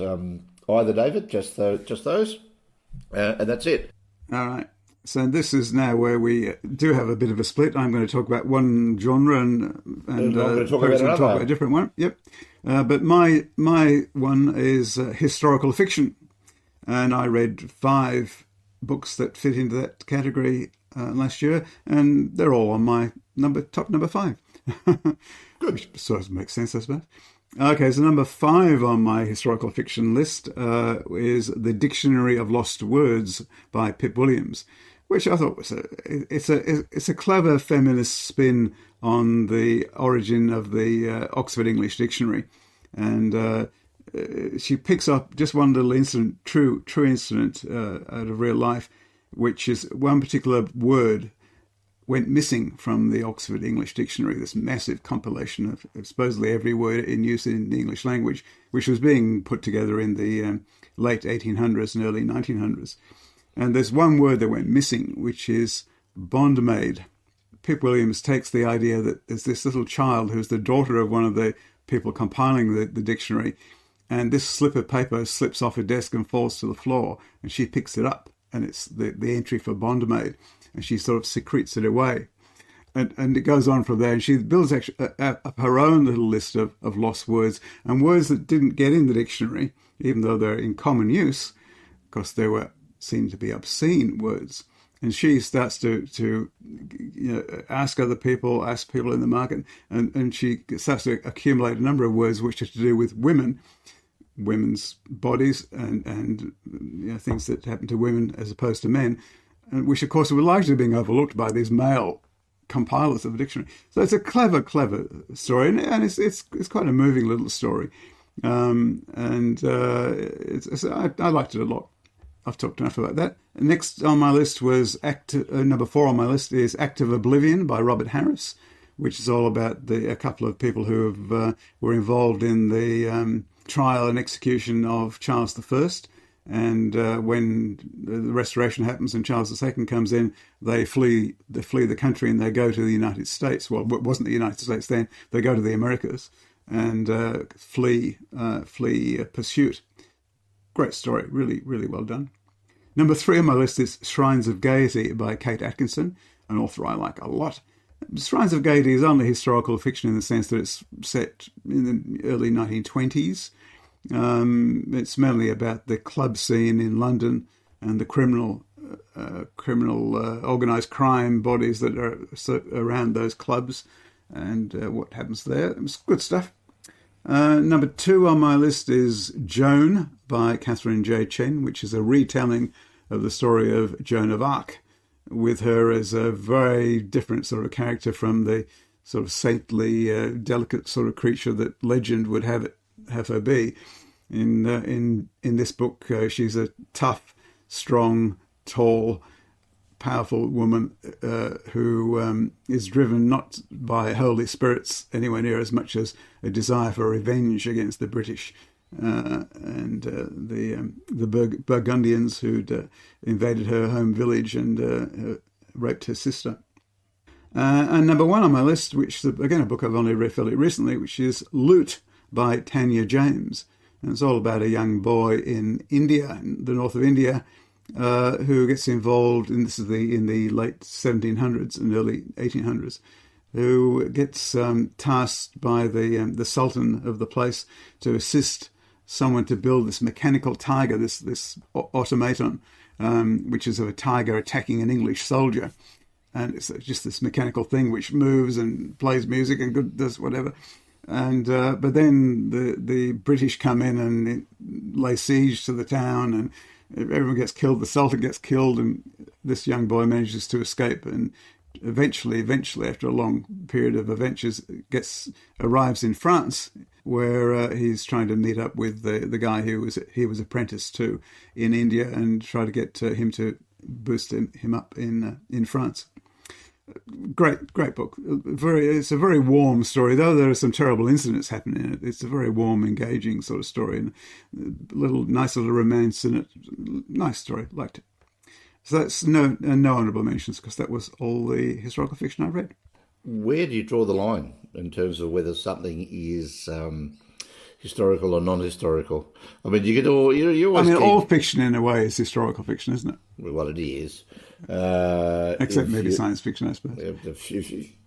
either, David, just those. And that's it. All right. So this is now where we do have a bit of a split. I'm going to talk about one genre and I'm going to talk about a different one. Yep. But my one is historical fiction. And I read 5 books that fit into that category last year. And they're all on my top number 5. Good. Which sort of makes sense, I suppose. Okay, so number 5 on my historical fiction list is The Dictionary of Lost Words by Pip Williams, which I thought was it's a clever feminist spin on the origin of the Oxford English Dictionary, and she picks up just one little incident, true incident out of real life, which is one particular word went missing from the Oxford English Dictionary, this massive compilation of supposedly every word in use in the English language, which was being put together in the late 1800s and early 1900s. And there's one word that went missing, which is bondmaid. Pip Williams takes the idea that there's this little child who's the daughter of one of the people compiling the dictionary, and this slip of paper slips off her desk and falls to the floor, and she picks it up, and it's the entry for Bondmaid, and she sort of secretes it away. And it goes on from there, and she builds actually up her own little list of lost words, and words that didn't get in the dictionary, even though they're in common use, because they were seen to be obscene words. And she starts to ask other people, ask people in the market, and she starts to accumulate a number of words which are to do with women, women's bodies, and things that happen to women as opposed to men, and which of course were largely being overlooked by these male compilers of the dictionary. So it's a clever story, and it's quite a moving little story, I liked it a lot. I've talked enough about that. Next on my list was number 4 on my list is Act of Oblivion by Robert Harris, which is all about a couple of people who were involved in the trial and execution of Charles I. And when the Restoration happens and Charles II comes in, they flee the country and they go to the United States. Well, it wasn't the United States then. They go to the Americas and flee pursuit. Great story, really, really well done. Number 3 on my list is Shrines of Gaiety by Kate Atkinson, an author I like a lot. Shrines of Gaiety is only historical fiction in the sense that it's set in the early 1920s. It's mainly about the club scene in London and the criminal organised crime bodies that are around those clubs and what happens there. It's good stuff. Number 2 on my list is Joan by Catherine J. Chen, which is a retelling of the story of Joan of Arc, with her as a very different sort of character from the sort of saintly, delicate sort of creature that legend would have her be. In this book, she's a tough, strong, tall, powerful woman who is driven not by holy spirits anywhere near as much as a desire for revenge against the British and the Burgundians who'd invaded her home village and raped her sister. And number 1 on my list, which is again a book I've only read fairly recently, which is Loot by Tanya James. And it's all about a young boy in India, in the north of India, who gets involved, and this is in the late 1700s and early 1800s, who gets tasked by the Sultan of the place to assist someone to build this mechanical tiger, this automaton, which is of a tiger attacking an English soldier. And it's just this mechanical thing which moves and plays music and does whatever. And but then the British come in and lay siege to the town, and everyone gets killed. The Sultan gets killed, and this young boy manages to escape. And eventually, after a long period of adventures, arrives in France, where he's trying to meet up with the guy he was apprenticed to in India, and try to get him to boost him up in France. Great book. It's a very warm story, though there are some terrible incidents happening in it. It's a very warm, engaging sort of story, and nice little romance in it. Nice story, liked it. So that's no honourable mentions, because that was all the historical fiction I read. Where do you draw the line in terms of whether something is historical or non-historical? I mean, you always. All fiction in a way is historical fiction, isn't it? Well, it is. Except maybe science fiction, I suppose. The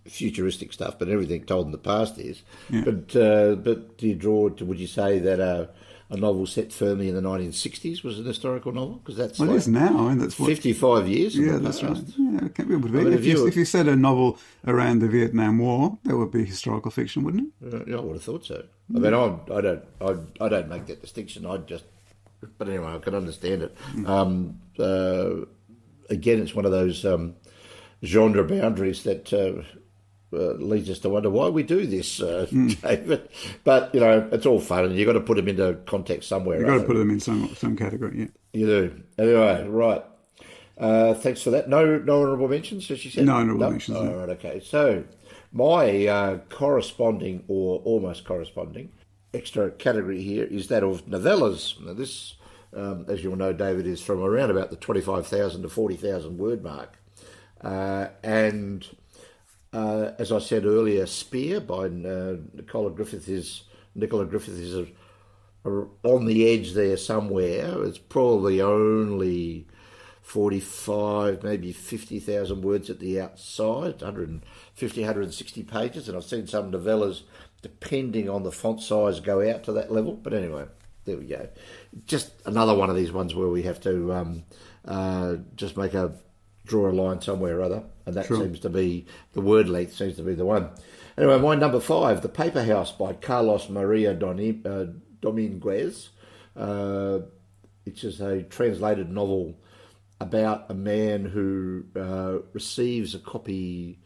futuristic stuff, but everything told in the past is. Yeah. But do you would you say that a novel set firmly in the 1960s was an historical novel? Because that's it is now, and that's 55 years. Yeah, that's right. Yeah, it would be. If you said a novel around the Vietnam War, that would be historical fiction, wouldn't it? Yeah, I would have thought so. I mean, I don't make that distinction. But anyway, I can understand it. Again, it's one of those genre boundaries that leads us to wonder why we do this, David. But, it's all fun, and you've got to put them into context somewhere. You've got to put them in some category, yeah. You do. Anyway, right. Thanks for that. No honourable mentions, as you said? No honourable mentions. All right, okay. So, my corresponding or almost corresponding extra category here is that of novellas. Now, this, as you'll know, David, is from around about the 25,000 to 40,000 word mark. And as I said earlier, Spear by Nicola Griffith is on the edge there somewhere. It's probably only 45, maybe 50,000 words at the outside, 150, 160 pages. And I've seen some novellas, depending on the font size, go out to that level. But anyway, there we go. Just another one of these ones where we have to just draw a line somewhere or other. And that seems to be, the word length seems to be the one. Anyway, my number 5, The Paper House by Carlos Maria Dominguez. It's just a translated novel about a man who receives a copy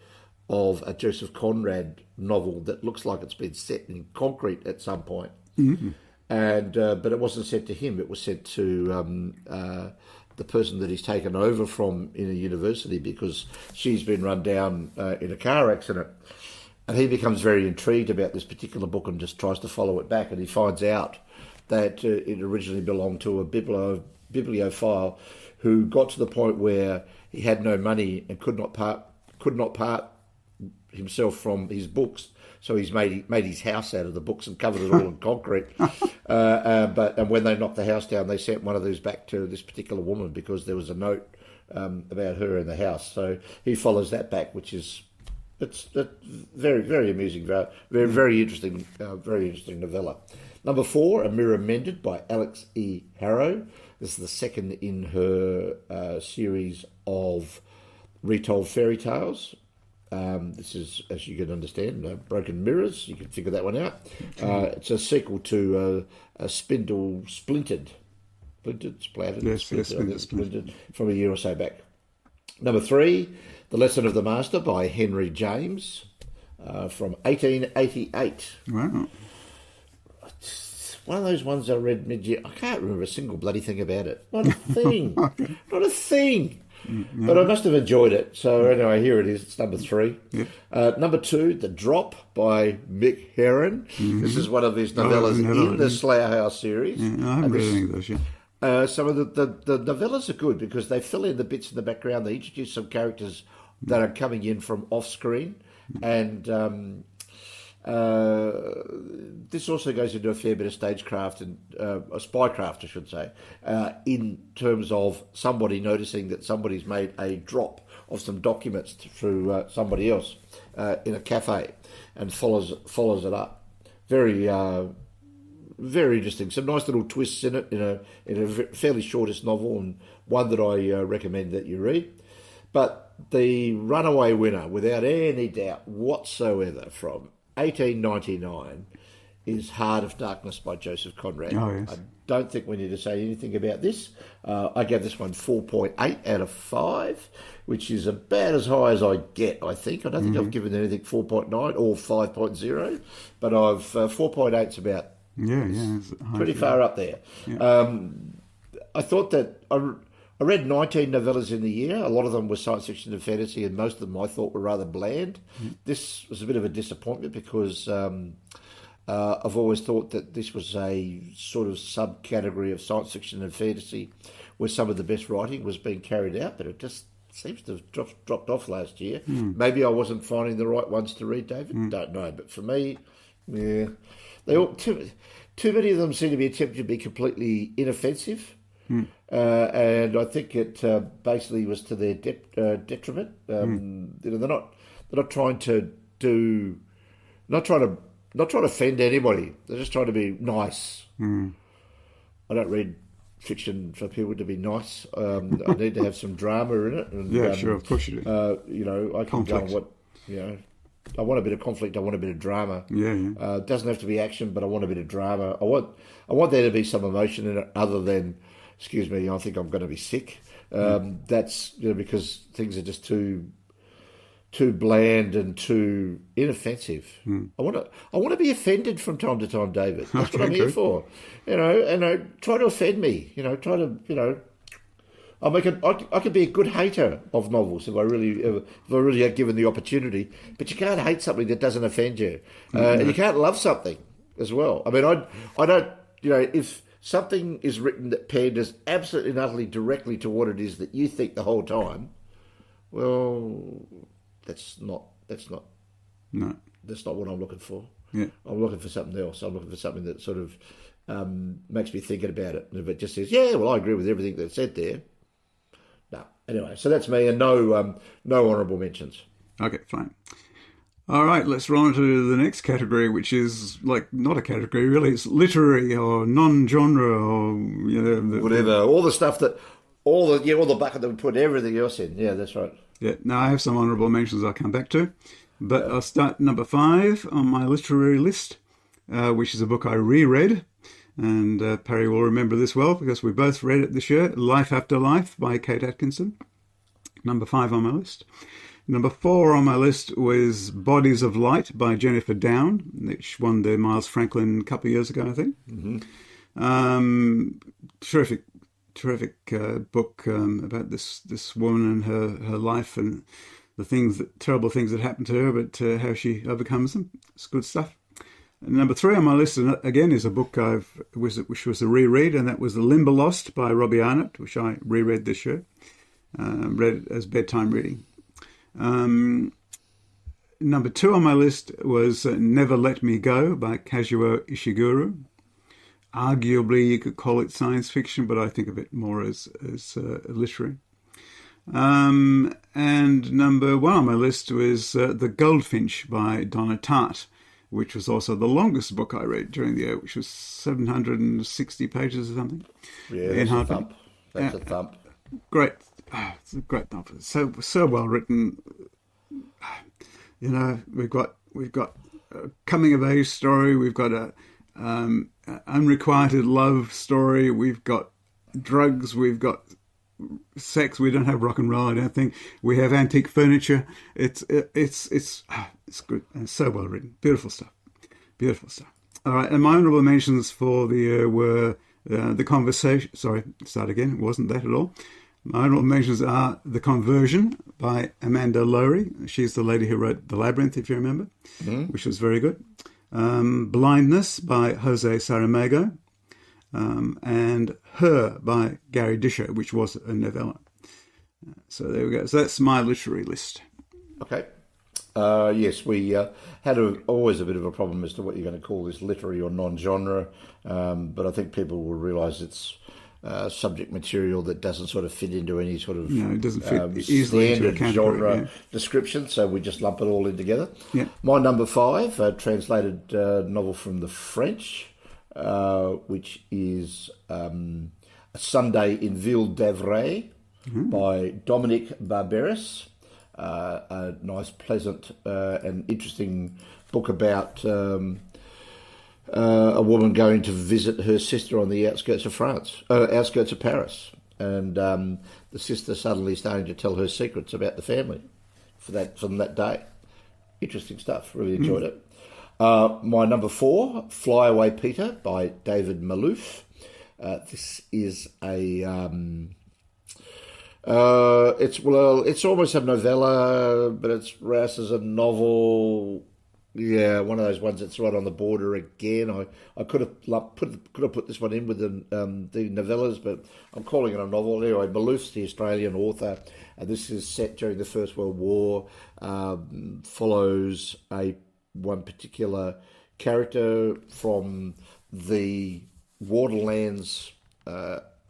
of a Joseph Conrad novel that looks like it's been set in concrete at some point. Mm-hmm. And but it wasn't sent to him. It was sent to the person that he's taken over from in a university because she's been run down in a car accident. And he becomes very intrigued about this particular book and just tries to follow it back. And he finds out that it originally belonged to a bibliophile who got to the point where he had no money and could not part himself from his books. So he's made his house out of the books and covered it all in concrete. But when they knocked the house down, they sent one of those back to this particular woman because there was a note about her in the house. So he follows that back, which is it's very, very amusing, very interesting novella. Number 4, A Mirror Mended by Alex E. Harrow. This is the second in her series of retold fairy tales. This is, as you can understand, Broken Mirrors. You can figure that one out. It's a sequel to Splintered from a year or so back. Number 3, The Lesson of the Master by Henry James from 1888. Wow. One of those ones I read mid-year. I can't remember a single bloody thing about it. Not a thing. Not a thing. No. But I must have enjoyed it. So anyway, here it is. It's number 3. Yep. Number 2, The Drop by Mick Herron. Mm-hmm. This is one of his novellas in the Slayer House series. Yeah, I haven't read any of those yet. Some of the novellas are good because they fill in the bits in the background. They introduce some characters that are coming in from off-screen. And this also goes into a fair bit of stagecraft and spycraft, I should say, in terms of somebody noticing that somebody's made a drop of some documents through somebody else in a cafe and follows it up. Very interesting. Some nice little twists in it in a fairly shortest novel, and one that I recommend that you read. But the runaway winner, without any doubt whatsoever, from 1899 is Heart of Darkness by Joseph Conrad. Oh, yes. I don't think we need to say anything about this. I gave this one 4.8 out of 5, which is about as high as I get, I think. I don't think I've given anything 4.9 or 5.0, but 4.8's about pretty far up there. Yeah. I thought that I read 19 novellas in the year. A lot of them were science fiction and fantasy, and most of them I thought were rather bland. This was a bit of a disappointment because I've always thought that this was a sort of subcategory of science fiction and fantasy where some of the best writing was being carried out, but it just seems to have dropped off last year. Maybe I wasn't finding the right ones to read, David. Don't know. But for me, yeah, they all too many of them seem to be attempting to be completely inoffensive. And I think it basically was to their detriment. They're not trying to offend anybody. They're just trying to be nice. I don't read fiction for people to be nice. I need to have some drama in it. And, sure, of course you do. I can go on what I want a bit of conflict. I want a bit of drama. It doesn't have to be action, but I want a bit of drama. I want there to be some emotion in it, other than, excuse me, I think I'm going to be sick. That's because things are just too bland and too inoffensive. I want to be offended from time to time, David. That's what I'm here for. Try to offend me. I could be a good hater of novels if I really had given the opportunity. But you can't hate something that doesn't offend you, and you can't love something as well. I mean, I don't. If something is written that panders absolutely and utterly directly to what it is that you think the whole time, well, that's not what I'm looking for. I'm looking for something else. I'm looking for something that sort of makes me thinking about it. And if it just says, yeah, well, I agree with everything that's said there. No. Anyway, so that's me, and no honourable mentions. Okay, fine. All right, let's roll on to the next category, which is like not a category really. It's literary or non-genre or Whatever. All the stuff that all the bucket that we put everything else in. Yeah, that's right. Yeah. Now I have some honourable mentions I'll come back to, but I'll start number 5 on my literary list, which is a book I reread, and Perry will remember this well because we both read it this year. Life After Life by Kate Atkinson. Number 5 on my list. Number 4 on my list was Bodies of Light by Jennifer Down, which won the Miles Franklin a couple of years ago, I think. Mm-hmm. Terrific book about this woman and her life and the terrible things that happened to her, but how she overcomes them. It's good stuff. And number 3 on my list, again, is a book which was a reread, and that was The Limberlost by Robbie Arnott, which I reread this year. Read it as bedtime reading. Number 2 on my list was Never Let Me Go by Kazuo Ishiguro. Arguably, you could call it science fiction, but I think of it more as literary. And number 1 on my list was The Goldfinch by Donna Tartt, which was also the longest book I read during the year, which was 760 pages or something. Yeah, that's a thump. That's a thump. Great. Oh, it's a great novel. So well written. You know, we've got a coming of age story. We've got a unrequited love story. We've got drugs. We've got sex. We don't have rock and roll, I don't think. We have antique furniture. It's good and so well written. Beautiful stuff. All right, and my honourable mentions for the year were The Conversation. Sorry, start again. It wasn't that at all. My honourable mentions are The Conversion by Amanda Lowry. She's the lady who wrote The Labyrinth, if you remember, which was very good. Blindness by Jose Saramago. And Her by Gary Disher, which was a novella. So there we go. So that's my literary list. Okay. Yes, we had always a bit of a problem as to what you're going to call this, literary or non-genre, but I think people will realise it's subject material that doesn't sort of fit into any sort of it doesn't fit easily into a category, genre description, so we just lump it all in together. Yeah. My number 5, a translated novel from the French, which is A Sunday in Ville d'Avray by Dominique Barberis. A nice, pleasant and interesting book about a woman going to visit her sister on the outskirts of Paris, and the sister suddenly starting to tell her secrets about the family from that day. Interesting stuff. Really enjoyed it. My number 4, Fly Away Peter by David Malouf. This is a it's almost a novella, but it's Rouse as a novel. Yeah, one of those ones that's right on the border again. I could have put this one in with the novellas, but I'm calling it a novel anyway. Malouf's the Australian author, and this is set during the First World War. Follows one particular character from the waterlands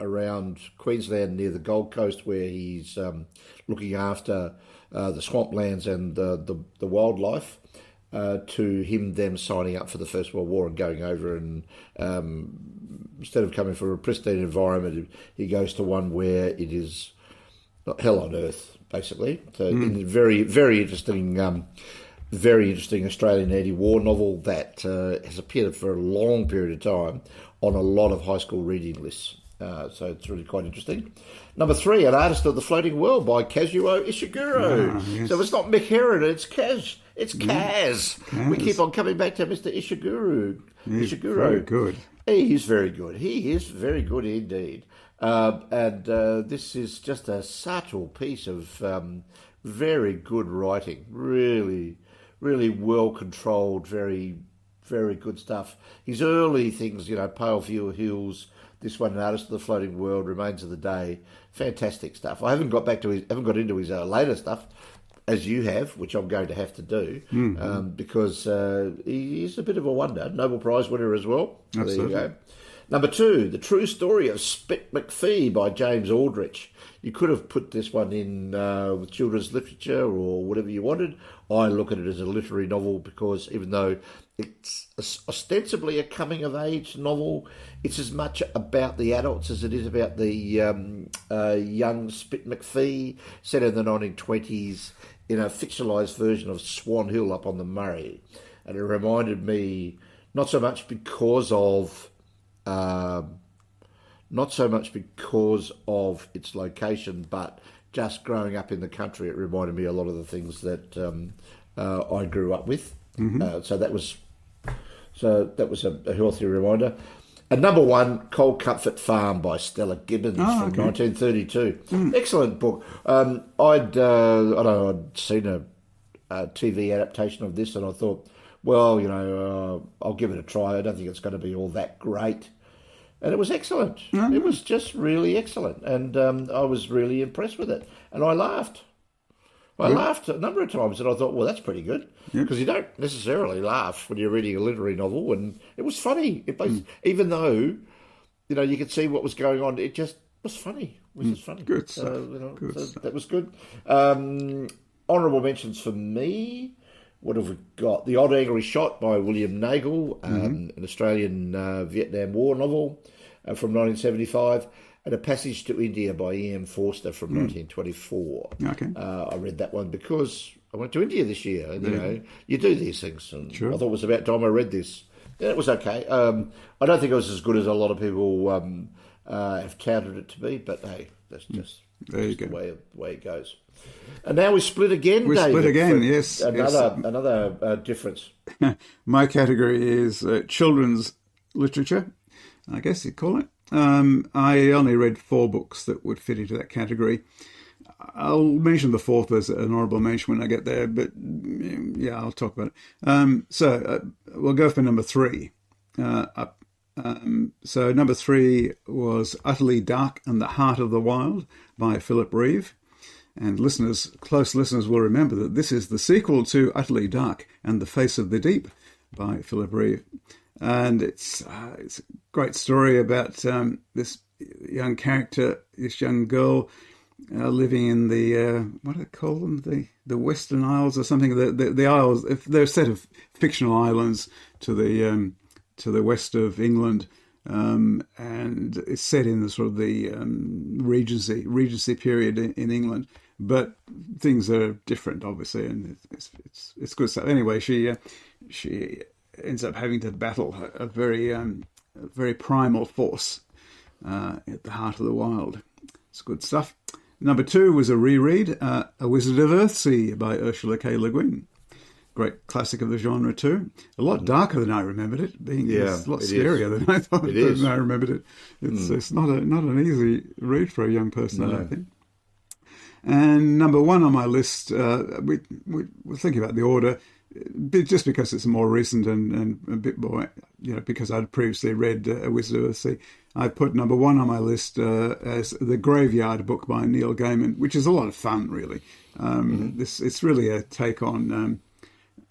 around Queensland near the Gold Coast, where he's looking after the swamplands and the wildlife. To them signing up for the First World War and going over and instead of coming from a pristine environment, he goes to one where it is hell on earth, basically. So very, very interesting Australian anti-war novel that has appeared for a long period of time on a lot of high school reading lists. So it's really quite interesting. Number 3, An Artist of the Floating World by Kazuo Ishiguro. Yes. So it's not Mick Heron, it's Kaz. It's Kaz. We keep on coming back to Mr. Ishiguro. Very good. He is very good. He is very good indeed. And this is just a subtle piece of very good writing. Really, really well controlled, very, very good stuff. His early things, Pale View Hills, this one, An Artist of the Floating World, Remains of the Day, fantastic stuff. I haven't got into his later stuff, as you have, which I'm going to have to do, because he is a bit of a wonder. Nobel Prize winner as well. Absolutely. There you Number 2, The True Story of Spit McPhee by James Aldrich. You could have put this one in with children's literature or whatever you wanted. I look at it as a literary novel because even though it's ostensibly a coming-of-age novel, it's as much about the adults as it is about the young Spit McPhee, set in the 1920s in a fictionalised version of Swan Hill up on the Murray. And it reminded me, not so much because of its location, but just growing up in the country, it reminded me a lot of the things that I grew up with. Mm-hmm. So that was a healthy reminder. And number 1, Cold Comfort Farm by Stella Gibbons from 1932. Excellent book. I'd seen a TV adaptation of this, and I thought, well, I'll give it a try. I don't think it's going to be all that great. And it was excellent. It was just really excellent. And I was really impressed with it. And I laughed. I laughed a number of times, and I thought, well, that's pretty good. Because you don't necessarily laugh when you're reading a literary novel. And it was funny. Even though, you could see what was going on, it just was funny. It was just funny. Good stuff. That was good. Honourable mentions for me. What have we got? The Odd Angry Shot by William Nagel, an Australian Vietnam War novel from 1975, and A Passage to India by E.M. Forster from 1924. Okay. I read that one because I went to India this year, and you do these things, and sure. I thought it was about time I read this. Yeah, it was okay. I don't think it was as good as a lot of people have touted it to be, but hey, that's just the way it goes. And now we split again, We David. split again, yes. Another difference. My category is children's literature, I guess you'd call it. I only read 4 books that would fit into that category. I'll mention the 4th as an honourable mention when I get there, but yeah, I'll talk about it. So we'll go for number 3. So number 3 was Utterly Dark and the Heart of the Wild by Philip Reeve. And close listeners will remember that this is the sequel to Utterly Dark and the Face of the Deep by Philip Reeve. And it's a great story about this young character, this young girl living in the, what do they call them? The Western Isles or something. The Isles, they're a set of fictional islands to the west of England. And it's set in the sort of the Regency period in England. But things are different, obviously, and it's good stuff. Anyway, she ends up having to battle a very primal force at the heart of the wild. It's good stuff. Number 2 was a reread, A Wizard of Earthsea by Ursula K. Le Guin. Great classic of the genre too. A lot darker than I remembered it. It's a lot scarier than I thought. Than I remembered it. It's not an easy read for a young person, I don't think. And number 1 on my list, we're thinking about the order, just because it's more recent and a bit more, because I'd previously read A Wizard of Earthsea. I put number 1 on my list as The Graveyard book by Neil Gaiman, which is a lot of fun, really. It's really a take on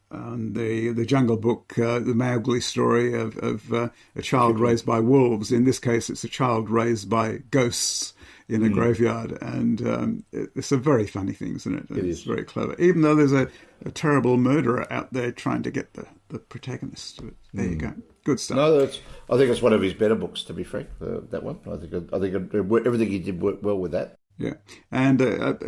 the Jungle Book, the Mowgli story of a child raised by wolves. In this case, it's a child raised by ghosts in a graveyard, and it's some very funny things in it. It's very clever, even though there's a terrible murderer out there trying to get the protagonist. There you go, good stuff. No, I think it's one of his better books, to be frank. That one, I think everything he did worked well with that. Yeah, and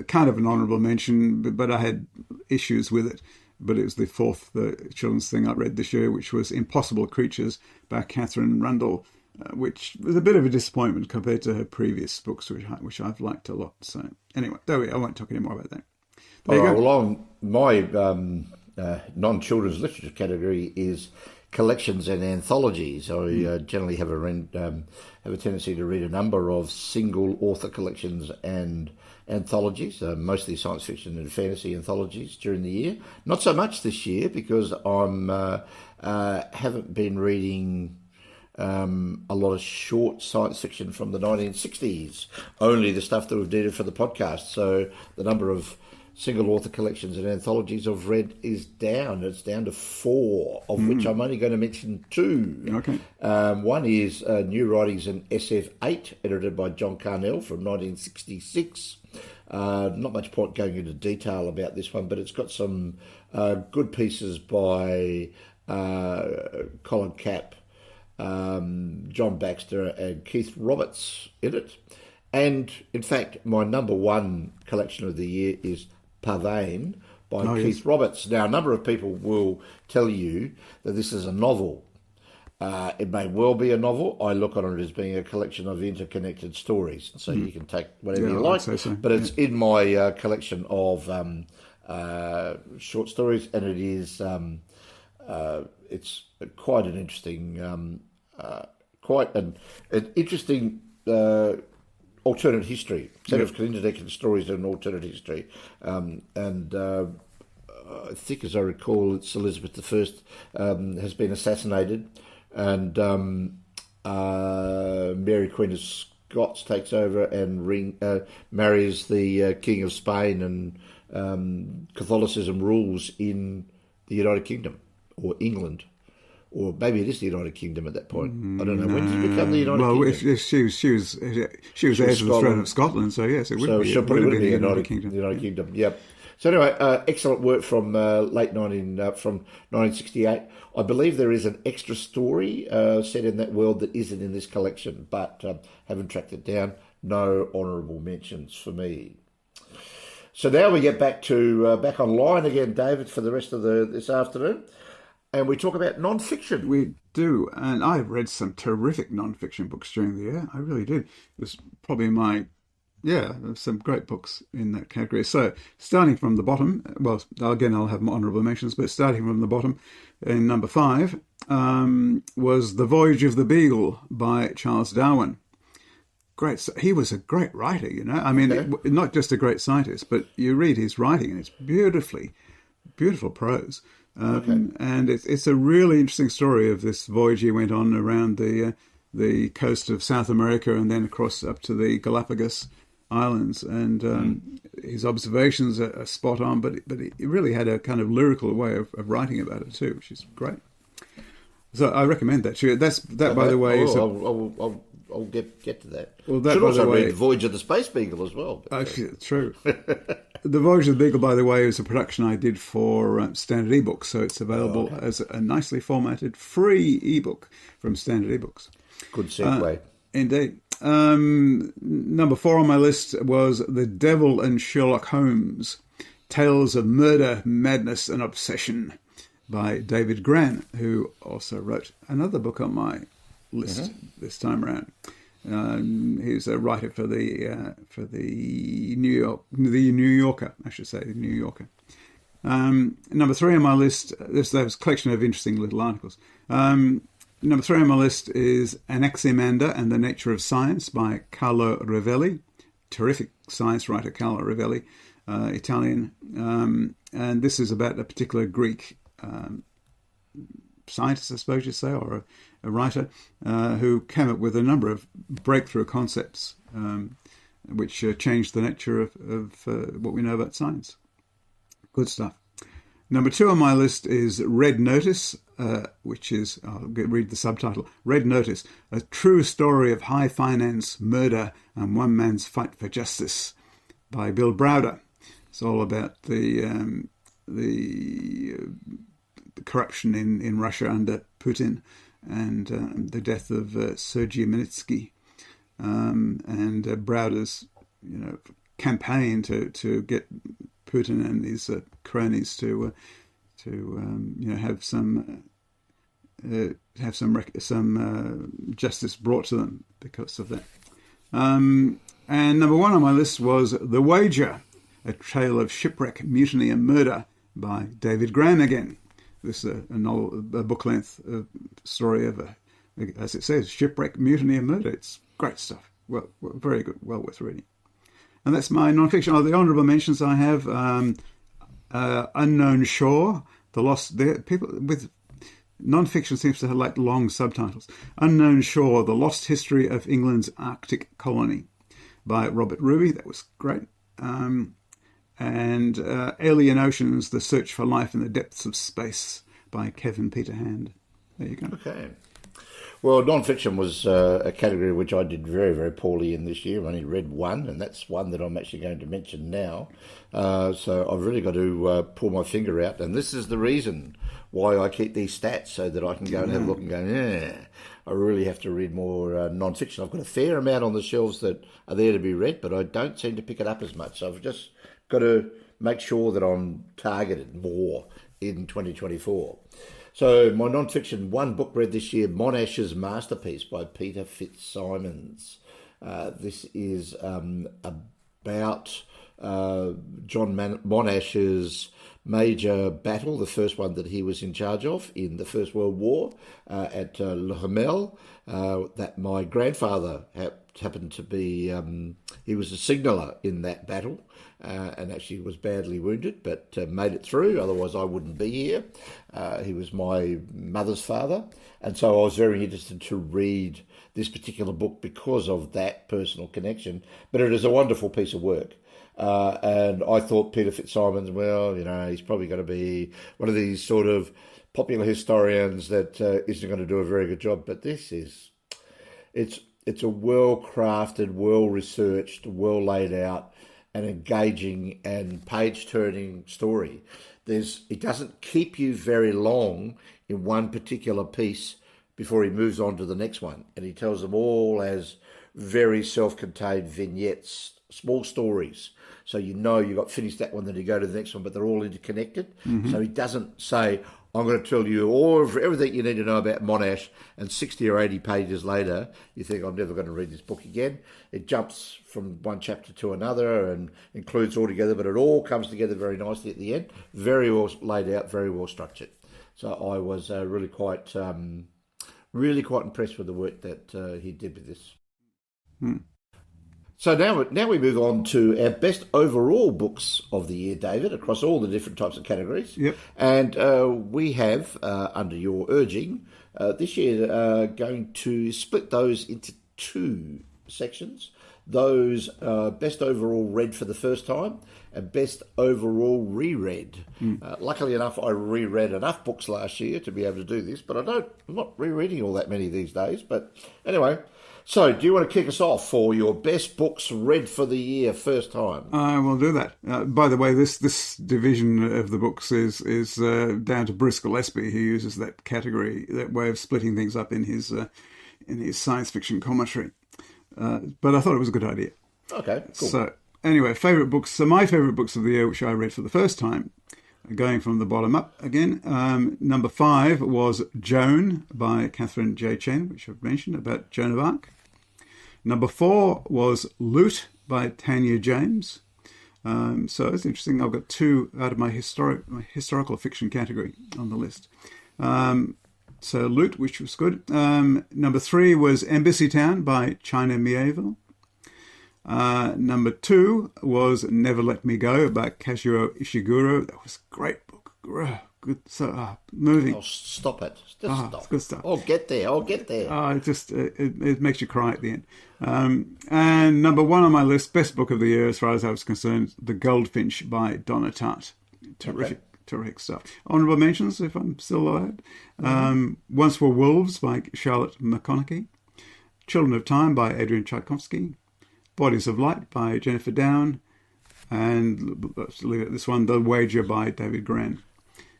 kind of an honourable mention, but I had issues with it. But it was the 4th children's thing I read this year, which was Impossible Creatures by Catherine Rundle, which was a bit of a disappointment compared to her previous books, which I've liked a lot. So anyway, I won't talk any more about that. There you go. Well, on my non-children's literature category is collections and anthologies. I generally have a tendency to read a number of single author collections and anthologies, mostly science fiction and fantasy anthologies during the year. Not so much this year because I haven't been reading a lot of short science fiction from the 1960s, only the stuff that we've needed for the podcast. So the number of single author collections and anthologies I've read is down. It's down to 4, of which I'm only going to mention 2. Okay. One is New Writings in SF8, edited by John Carnell from 1966. Not much point going into detail about this one, but it's got some good pieces by Colin Capp, John Baxter and Keith Roberts in it. And, in fact, my number 1 collection of the year is Pavane by Keith Roberts. Now, a number of people will tell you that this is a novel. It may well be a novel. I look on it as being a collection of interconnected stories. So you can take whatever you like. So. But it's in my collection of short stories, and it is it's quite an interesting, interesting alternate history, set of interconnected stories and alternate history. I think, as I recall, it's Elizabeth I has been assassinated, and Mary Queen of Scots takes over and marries the King of Spain, and Catholicism rules in the United Kingdom, or England. Or maybe it is the United Kingdom at that point. I don't know. When did it become the United Kingdom? Well, she was heir to the throne of Scotland, so yes, it would be. So it would be the United Kingdom. The United Kingdom, yep. So anyway, excellent work from from 1968. I believe there is an extra story set in that world that isn't in this collection, but haven't tracked it down. No honourable mentions for me. So now we get back to back online again, David, for the rest of this afternoon. And we talk about non-fiction. We do, and I've read some terrific non-fiction books during the year. I really did. It was probably some great books in that category. So, starting from the bottom, well, again, I'll have my honourable mentions, but starting from the bottom, in number 5, was The Voyage of the Beagle by Charles Darwin. Great. He was a great writer, you know. I mean, not just a great scientist, but you read his writing, and it's beautiful prose. And it's a really interesting story of this voyage he went on around the coast of South America and then across up to the Galapagos Islands. And his observations are spot on, but he really had a kind of lyrical way of writing about it too, which is great. So I recommend that to you. By the way, I'll get to that. Well, that, should by also the way, read Voyage of the Space Beagle as well. Actually, true. The Voyage of the Beagle, by the way, is a production I did for Standard eBooks, so it's available as a nicely formatted free ebook from Standard eBooks. Good segue. Indeed. Number 4 on my list was The Devil and Sherlock Holmes, Tales of Murder, Madness and Obsession by David Gran, who also wrote another book on my list this time around. He's a writer for the New Yorker, I should say, the New Yorker. Number 3 on my list, there's a collection of interesting little articles. Number 3 on my list is Anaximander and the Nature of Science by Carlo Rovelli. Terrific science writer, Carlo Rovelli, Italian. And this is about a particular Greek scientist, I suppose you'd say, or a writer, who came up with a number of breakthrough concepts which changed the nature of what we know about science. Good stuff. Number 2 on my list is Red Notice, which is, I'll read the subtitle, Red Notice, a true story of high finance, murder, and one man's fight for justice by Bill Browder. It's all about the corruption in Russia under Putin and the death of Sergei Magnitsky, and Browder's campaign to get Putin and his cronies to have some justice brought to them because of that. And number 1 on my list was The Wager, a tale of shipwreck, mutiny and murder by David Gran again. This is a book-length story of, as it says, shipwreck, mutiny and murder. It's great stuff. Well, very good, well worth reading. And that's my non-fiction. The honourable mentions I have, Unknown Shore, The Lost... People with non-fiction seems to have like long subtitles. Unknown Shore, The Lost History of England's Arctic Colony by Robert Ruby. That was great. and Alien Oceans, The Search for Life in the Depths of Space by Kevin Peter Hand. There you go. Okay. Well, non-fiction was a category which I did very, very poorly in this year. I only read one, and that's one that I'm actually going to mention now. So I've really got to pull my finger out, and this is the reason why I keep these stats, so that I can go and have a look and go, yeah, I really have to read more non-fiction. I've got a fair amount on the shelves that are there to be read, but I don't seem to pick it up as much. So I've just got to make sure that I'm targeted more in 2024. So my non-fiction, one book read this year, Monash's Masterpiece by Peter Fitzsimons. This is about John Monash's major battle, the first one that he was in charge of in the First World War at Le Hamel, that my grandfather happened to be, he was a signaller in that battle. And actually was badly wounded, but made it through. Otherwise, I wouldn't be here. He was my mother's father. And so I was very interested to read this particular book because of that personal connection. But it is a wonderful piece of work. And I thought Peter Fitzsimons, well, he's probably going to be one of these sort of popular historians that isn't going to do a very good job. But this is, it's a well-crafted, well-researched, well-laid out, an engaging and page-turning story. It doesn't keep you very long in one particular piece before he moves on to the next one. And he tells them all as very self-contained vignettes, small stories. So you've got finished that one, then you go to the next one, but they're all interconnected. Mm-hmm. So he doesn't say, I'm going to tell you everything you need to know about Monash, and 60 or 80 pages later, you think, I'm never going to read this book again. It jumps from one chapter to another and includes all together, but it all comes together very nicely at the end. Very well laid out, very well structured. So I was really quite impressed with the work that he did with this. Hmm. So now we move on to our best overall books of the year, David, across all the different types of categories. Yep. And we have, under your urging, this year going to split those into two sections. Those best overall read for the first time and best overall reread. Luckily enough, I reread enough books last year to be able to do this, but I'm not rereading all that many these days. But anyway... So, do you want to kick us off for your best books read for the year first time? I will do that. By the way, this division of the books is down to Bruce Gillespie, who uses that category, that way of splitting things up in his science fiction commentary. But I thought it was a good idea. Okay, cool. So, anyway, favourite books. So my favourite books of the year, which I read for the first time, going from the bottom up again. Number 5 was Joan by Catherine J. Chen, which I've mentioned, about Joan of Arc. Number 4 was Loot by Tanya James. So it's interesting. I've got 2 out of my historical fiction category on the list. So Loot, which was good. Number 3 was Embassy Town by China Mieville. Number 2 was Never Let Me Go by Kazuo Ishiguro. That was a great book. Good, so moving. Oh, stop it! Just stop. It's good stuff. I'll get there. It makes you cry at the end. And number 1 on my list, best book of the year as far as I was concerned, The Goldfinch by Donna Tartt. Terrific stuff. Honourable mentions, if I'm still allowed. Once Were Wolves by Charlotte McConaughey. Children of Time by Adrian Tchaikovsky. Bodies of Light by Jennifer Down. And let's leave it at this one, The Wager by David Gran.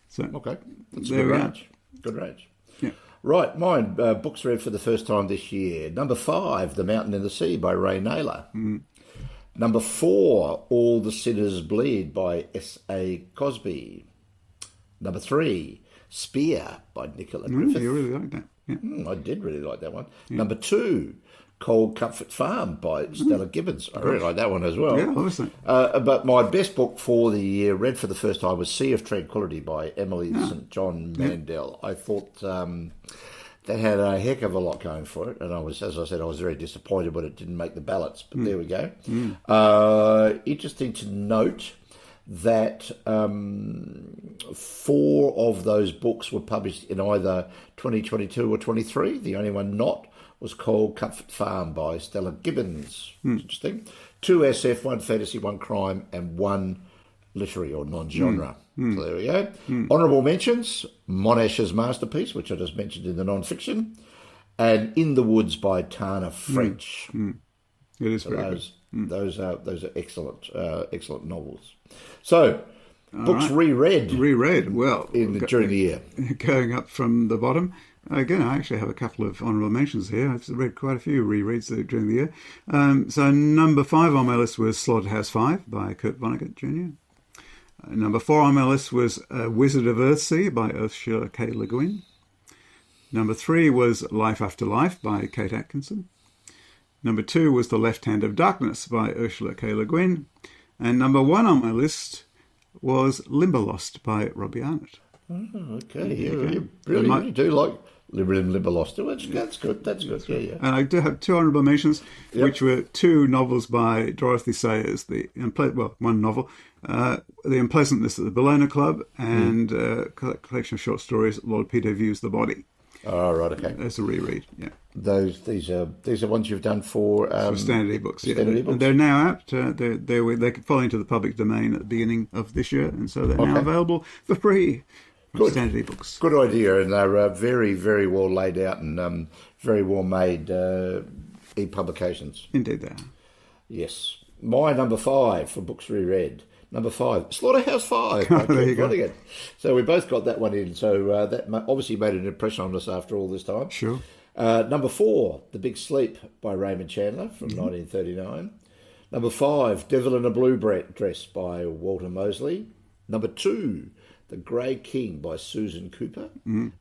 So, okay, that's a good range. Good range. Yeah. Right, mine, books read for the first time this year. Number 5, The Mountain and the Sea by Ray Naylor. Number 4, All the Sinners Bleed by S.A. Cosby. Number 3, Spear by Nicola Griffith. You really like that. Yeah. I did really like that one. Yeah. Number 2, Cold Comfort Farm by Stella Gibbons. I really like that one as well. Yeah, obviously. But my best book for the year, read for the first time, was Sea of Tranquility by Emily St. John Mandel. I thought that had a heck of a lot going for it, and as I said, I was very disappointed when it didn't make the ballots, but there we go. Interesting to note that 4 of those books were published in either 2022 or 23. The only one not was Cold Comfort Farm by Stella Gibbons. Interesting. 2 SF, 1 fantasy, 1 crime, and 1 literary or non-genre. So there we go. Honourable mentions, Monash's masterpiece, which I just mentioned in the non-fiction, and In the Woods by Tana French. It is So very good. those are excellent novels. So books right. reread Well, during the year. Going up from the bottom. Again, I actually have a couple of honourable mentions here. I've read quite a few rereads during the year. So number 5 on my list was Slaughterhouse-Five by Kurt Vonnegut Jr. Number 4 on my list was Wizard of Earthsea by Ursula K. Le Guin. Number 3 was Life After Life by Kate Atkinson. Number 2 was The Left Hand of Darkness by Ursula K. Le Guin. And number 1 on my list was Limberlost by Robbie Arnott. Oh, okay. You really do like Limberlost. That's good. Yeah. And I do have 2 honourable mentions, which were 2 novels by Dorothy Sayers. One novel, The Unpleasantness at the Bologna Club, and a collection of short stories, Lord Peter Views the Body. Oh, right, okay. As a reread, yeah. These are ones you've done for Standard ebooks. Standard ebooks. And they're now out. They fall into the public domain at the beginning of this year, and so they're now available for free. Good. Standard ebooks. Good idea, and they're very, very well laid out and very well made e-publications. That they are. Yes. My number 5 for books reread. Number 5, Slaughterhouse-Five. There you go. So we both got that one in. So that obviously made an impression on us after all this time. Sure. Number 4, The Big Sleep by Raymond Chandler from 1939. Number 5, Devil in a Blue Dress by Walter Mosley. Number 2, The Grey King by Susan Cooper.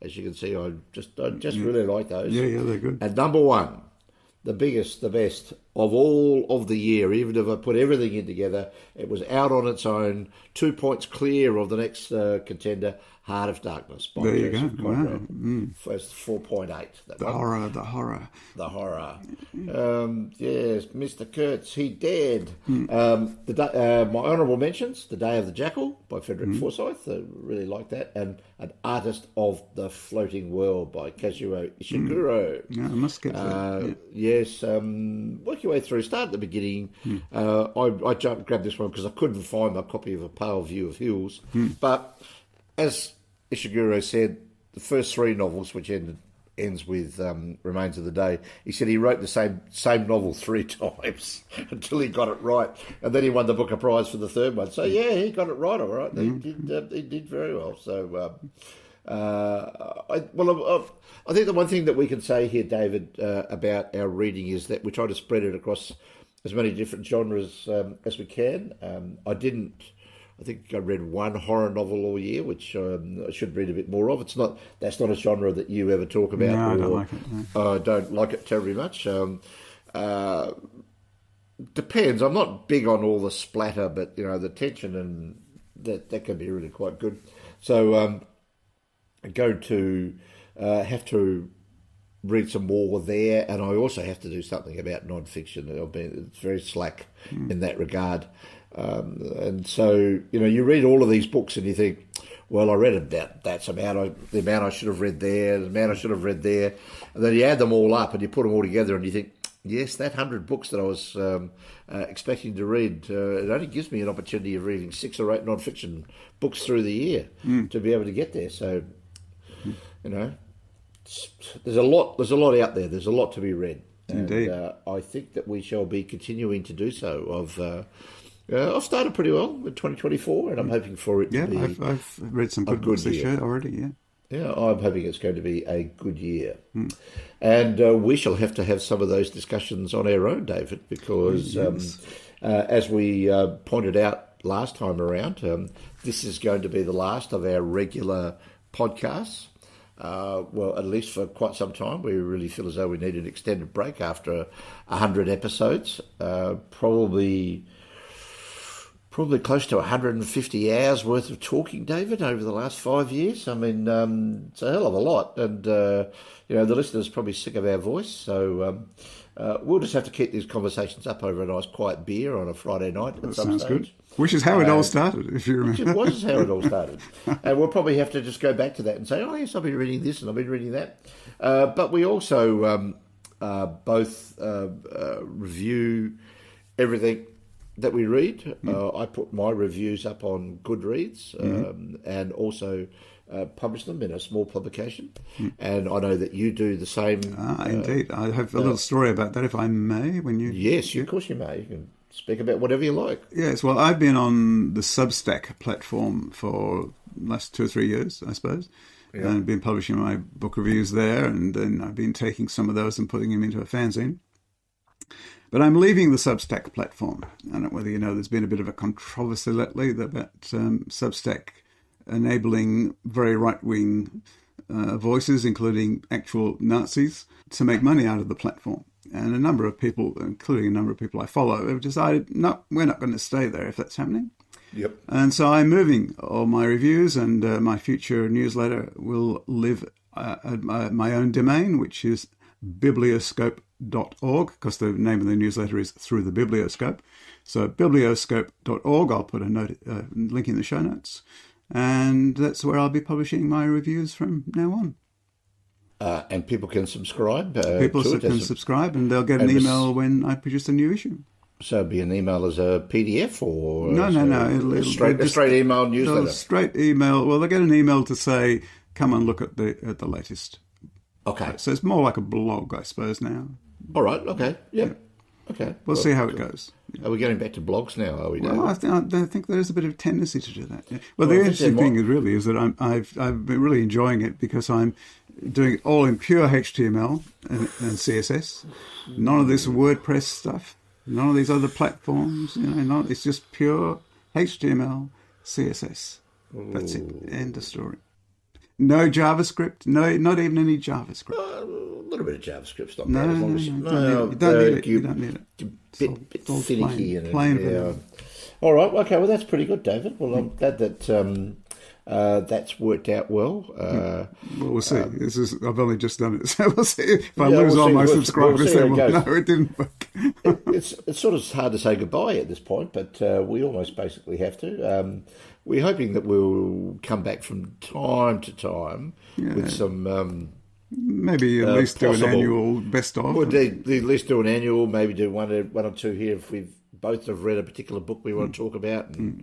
As you can see, I just really like those. Yeah, they're good. And number 1, the biggest, the best of all of the year, even if I put everything in together, it was out on its own, 2 points clear of the next contender, Heart of Darkness by there you Joseph go. Conrad. Wow. First 4.8. The horror. Yes, Mr. Kurtz, he dared. My honourable mentions, The Day of the Jackal by Frederick Forsyth. I really like that. And An Artist of the Floating World by Kazuo Ishiguro. Yeah, I must get that. Yes, work your way through. Start at the beginning. I grabbed this one because I couldn't find my copy of A Pale View of Hills. But as Ishiguro said, the first 3 novels, which ends with Remains of the Day, he said he wrote the same novel 3 times until he got it right, and then he won the Booker Prize for the 3rd one. So yeah, he got it right, all right. He did very well. So I think the one thing that we can say here, David, about our reading is that we try to spread it across as many different genres as we can. I think I read 1 horror novel all year, which I should read a bit more of. That's not a genre that you ever talk about. No, I don't like it. No. I don't like it terribly much. Depends. I'm not big on all the splatter, but the tension and that can be really quite good. So I'm going to have to read some more there, and I also have to do something about non-fiction. It's very slack in that regard. And so, you read all of these books and you think, well, I read about the amount I should have read there, the amount I should have read there. And then you add them all up and you put them all together and you think, yes, that 100 books that I was expecting to read, it only gives me an opportunity of reading 6 or 8 non-fiction books through the year to be able to get there. So, there's a lot out there. There's a lot to be read. Indeed. And I think that we shall be continuing to do so. I've started pretty well with 2024, and I'm hoping for it to be. I've read some good books this year already. Yeah, I'm hoping it's going to be a good year, and we shall have to have some of those discussions on our own, David, because as we pointed out last time around, this is going to be the last of our regular podcasts. Well, at least for quite some time. We really feel as though we need an extended break after 100 episodes, probably close to 150 hours worth of talking, David, over the last 5 years. I mean, it's a hell of a lot. And, the listeners are probably sick of our voice. So we'll just have to keep these conversations up over a nice quiet beer on a Friday night at some stage. Good. Which is how it all started, if you remember. It was how it all started. And we'll probably have to just go back to that and say, oh, yes, I've been reading this and I've been reading that. But we also both review everything that we read. I put my reviews up on Goodreads and also publish them in a small publication. And I know that you do the same. Indeed. I have a little story about that, if I may. Yes, of course you may. You can speak about whatever you like. Yes, well, I've been on the Substack platform for the last 2 or 3 years, I suppose. Yeah. And been publishing my book reviews there, and then I've been taking some of those and putting them into a fanzine. But I'm leaving the Substack platform. I don't know whether you know, there's been a bit of a controversy lately about Substack enabling very right-wing voices, including actual Nazis, to make money out of the platform. And a number of people, including a number of people I follow, have decided, no, we're not going to stay there if that's happening. Yep. And so I'm moving. All my reviews and my future newsletter will live at my own domain, which is biblioscope.org, because the name of the newsletter is Through the Biblioscope. So biblioscope.org, I'll put a link in the show notes. And that's where I'll be publishing my reviews from now on. And people can subscribe. People can subscribe, and they'll get an email when I produce a new issue. So it'll be an email as a PDF or no. A straight email newsletter. Straight email. Well, they get an email to say, "Come and look at the latest." Okay. So it's more like a blog, I suppose now. All right. Okay. Yep. Yeah. Okay. We'll see how it goes. Are we getting back to blogs now? Are we? Well, I think there's a bit of tendency to do that. Yeah. Well, the interesting thing is that I've been really enjoying it because I'm doing it all in pure HTML and CSS. None of this WordPress stuff. None of these other platforms. It's just pure HTML, CSS. That's it. End of story. No JavaScript. No, not even any JavaScript. A little bit of JavaScript's not bad. You don't need it. Bit finicky. Plain. All right. Okay. Well, that's pretty good, David. Well, I'm glad that that's worked out well. Well, we'll see. I've only just done it, so we'll see. If I lose all my subscribers, then no, it didn't work. It's sort of hard to say goodbye at this point, but we almost basically have to. We're hoping that we'll come back from time to time with some. Maybe at least do an annual best of. Well, at least do an annual. Maybe do one or two here if we've both have read a particular book we want to talk about, and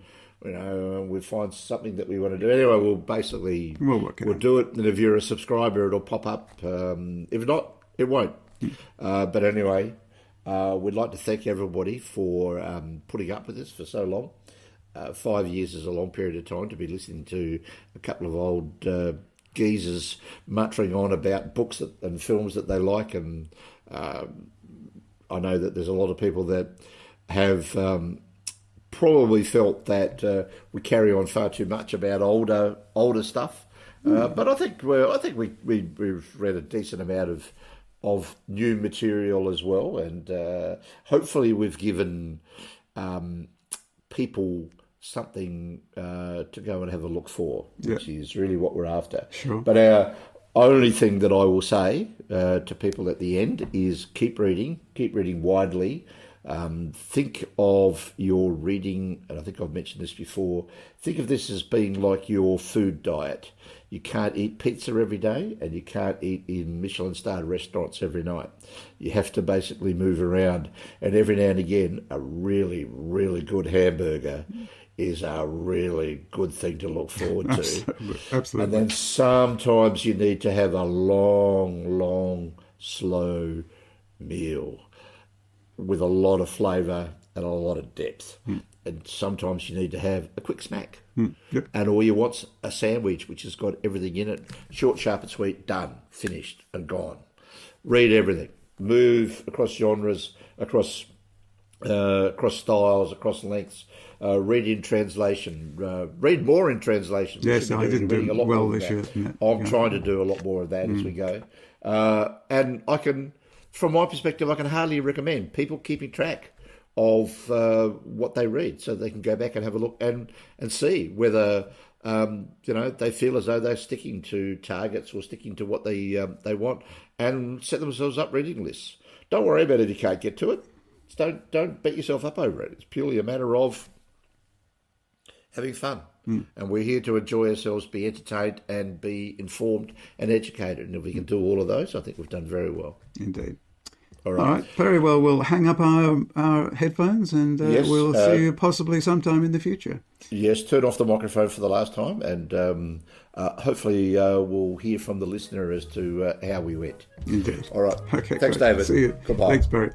we find something that we want to do. Anyway, we'll do it, and if you're a subscriber, it'll pop up. If not, it won't. But anyway, we'd like to thank everybody for putting up with us for so long. 5 years is a long period of time to be listening to a couple of old geezers muttering on about books and films that they like, and I know that there's a lot of people that have probably felt that we carry on far too much about older stuff, but I think we've read a decent amount of new material as well, and hopefully we've given people something to go and have a look for, which is really what we're after. Sure. But our only thing that I will say to people at the end is keep reading widely. Think of your reading, and I think I've mentioned this before, think of this as being like your food diet. You can't eat pizza every day, and you can't eat in Michelin-starred restaurants every night. You have to basically move around, and every now and again, a really, really good hamburger is a really good thing to look forward to. Absolutely. And then sometimes you need to have a long, slow meal with a lot of flavour and a lot of depth. And sometimes you need to have a quick snack. Yep. And all you want's a sandwich which has got everything in it. Short, sharp and sweet, done, finished and gone. Read everything. Move across genres, across styles, across lengths. Read in translation. Read more in translation. Yes, I didn't do well this year. I'm trying to do a lot more of that as we go. And I can, from my perspective, I can hardly recommend people keeping track of what they read, so they can go back and have a look and see whether they feel as though they're sticking to targets or sticking to what they want, and set themselves up reading lists. Don't worry about it if you can't get to it. Don't beat yourself up over it. It's purely a matter of having fun. And we're here to enjoy ourselves, be entertained and be informed and educated. And if we can do all of those, I think we've done very well. Indeed. All right. All right, very well. We'll hang up our headphones and Yes, we'll see you possibly sometime in the future. Yes, turn off the microphone for the last time, and hopefully we'll hear from the listener as to how we went. Indeed. All right. Okay, Thanks, great. David. See you. Goodbye. Thanks, Barry.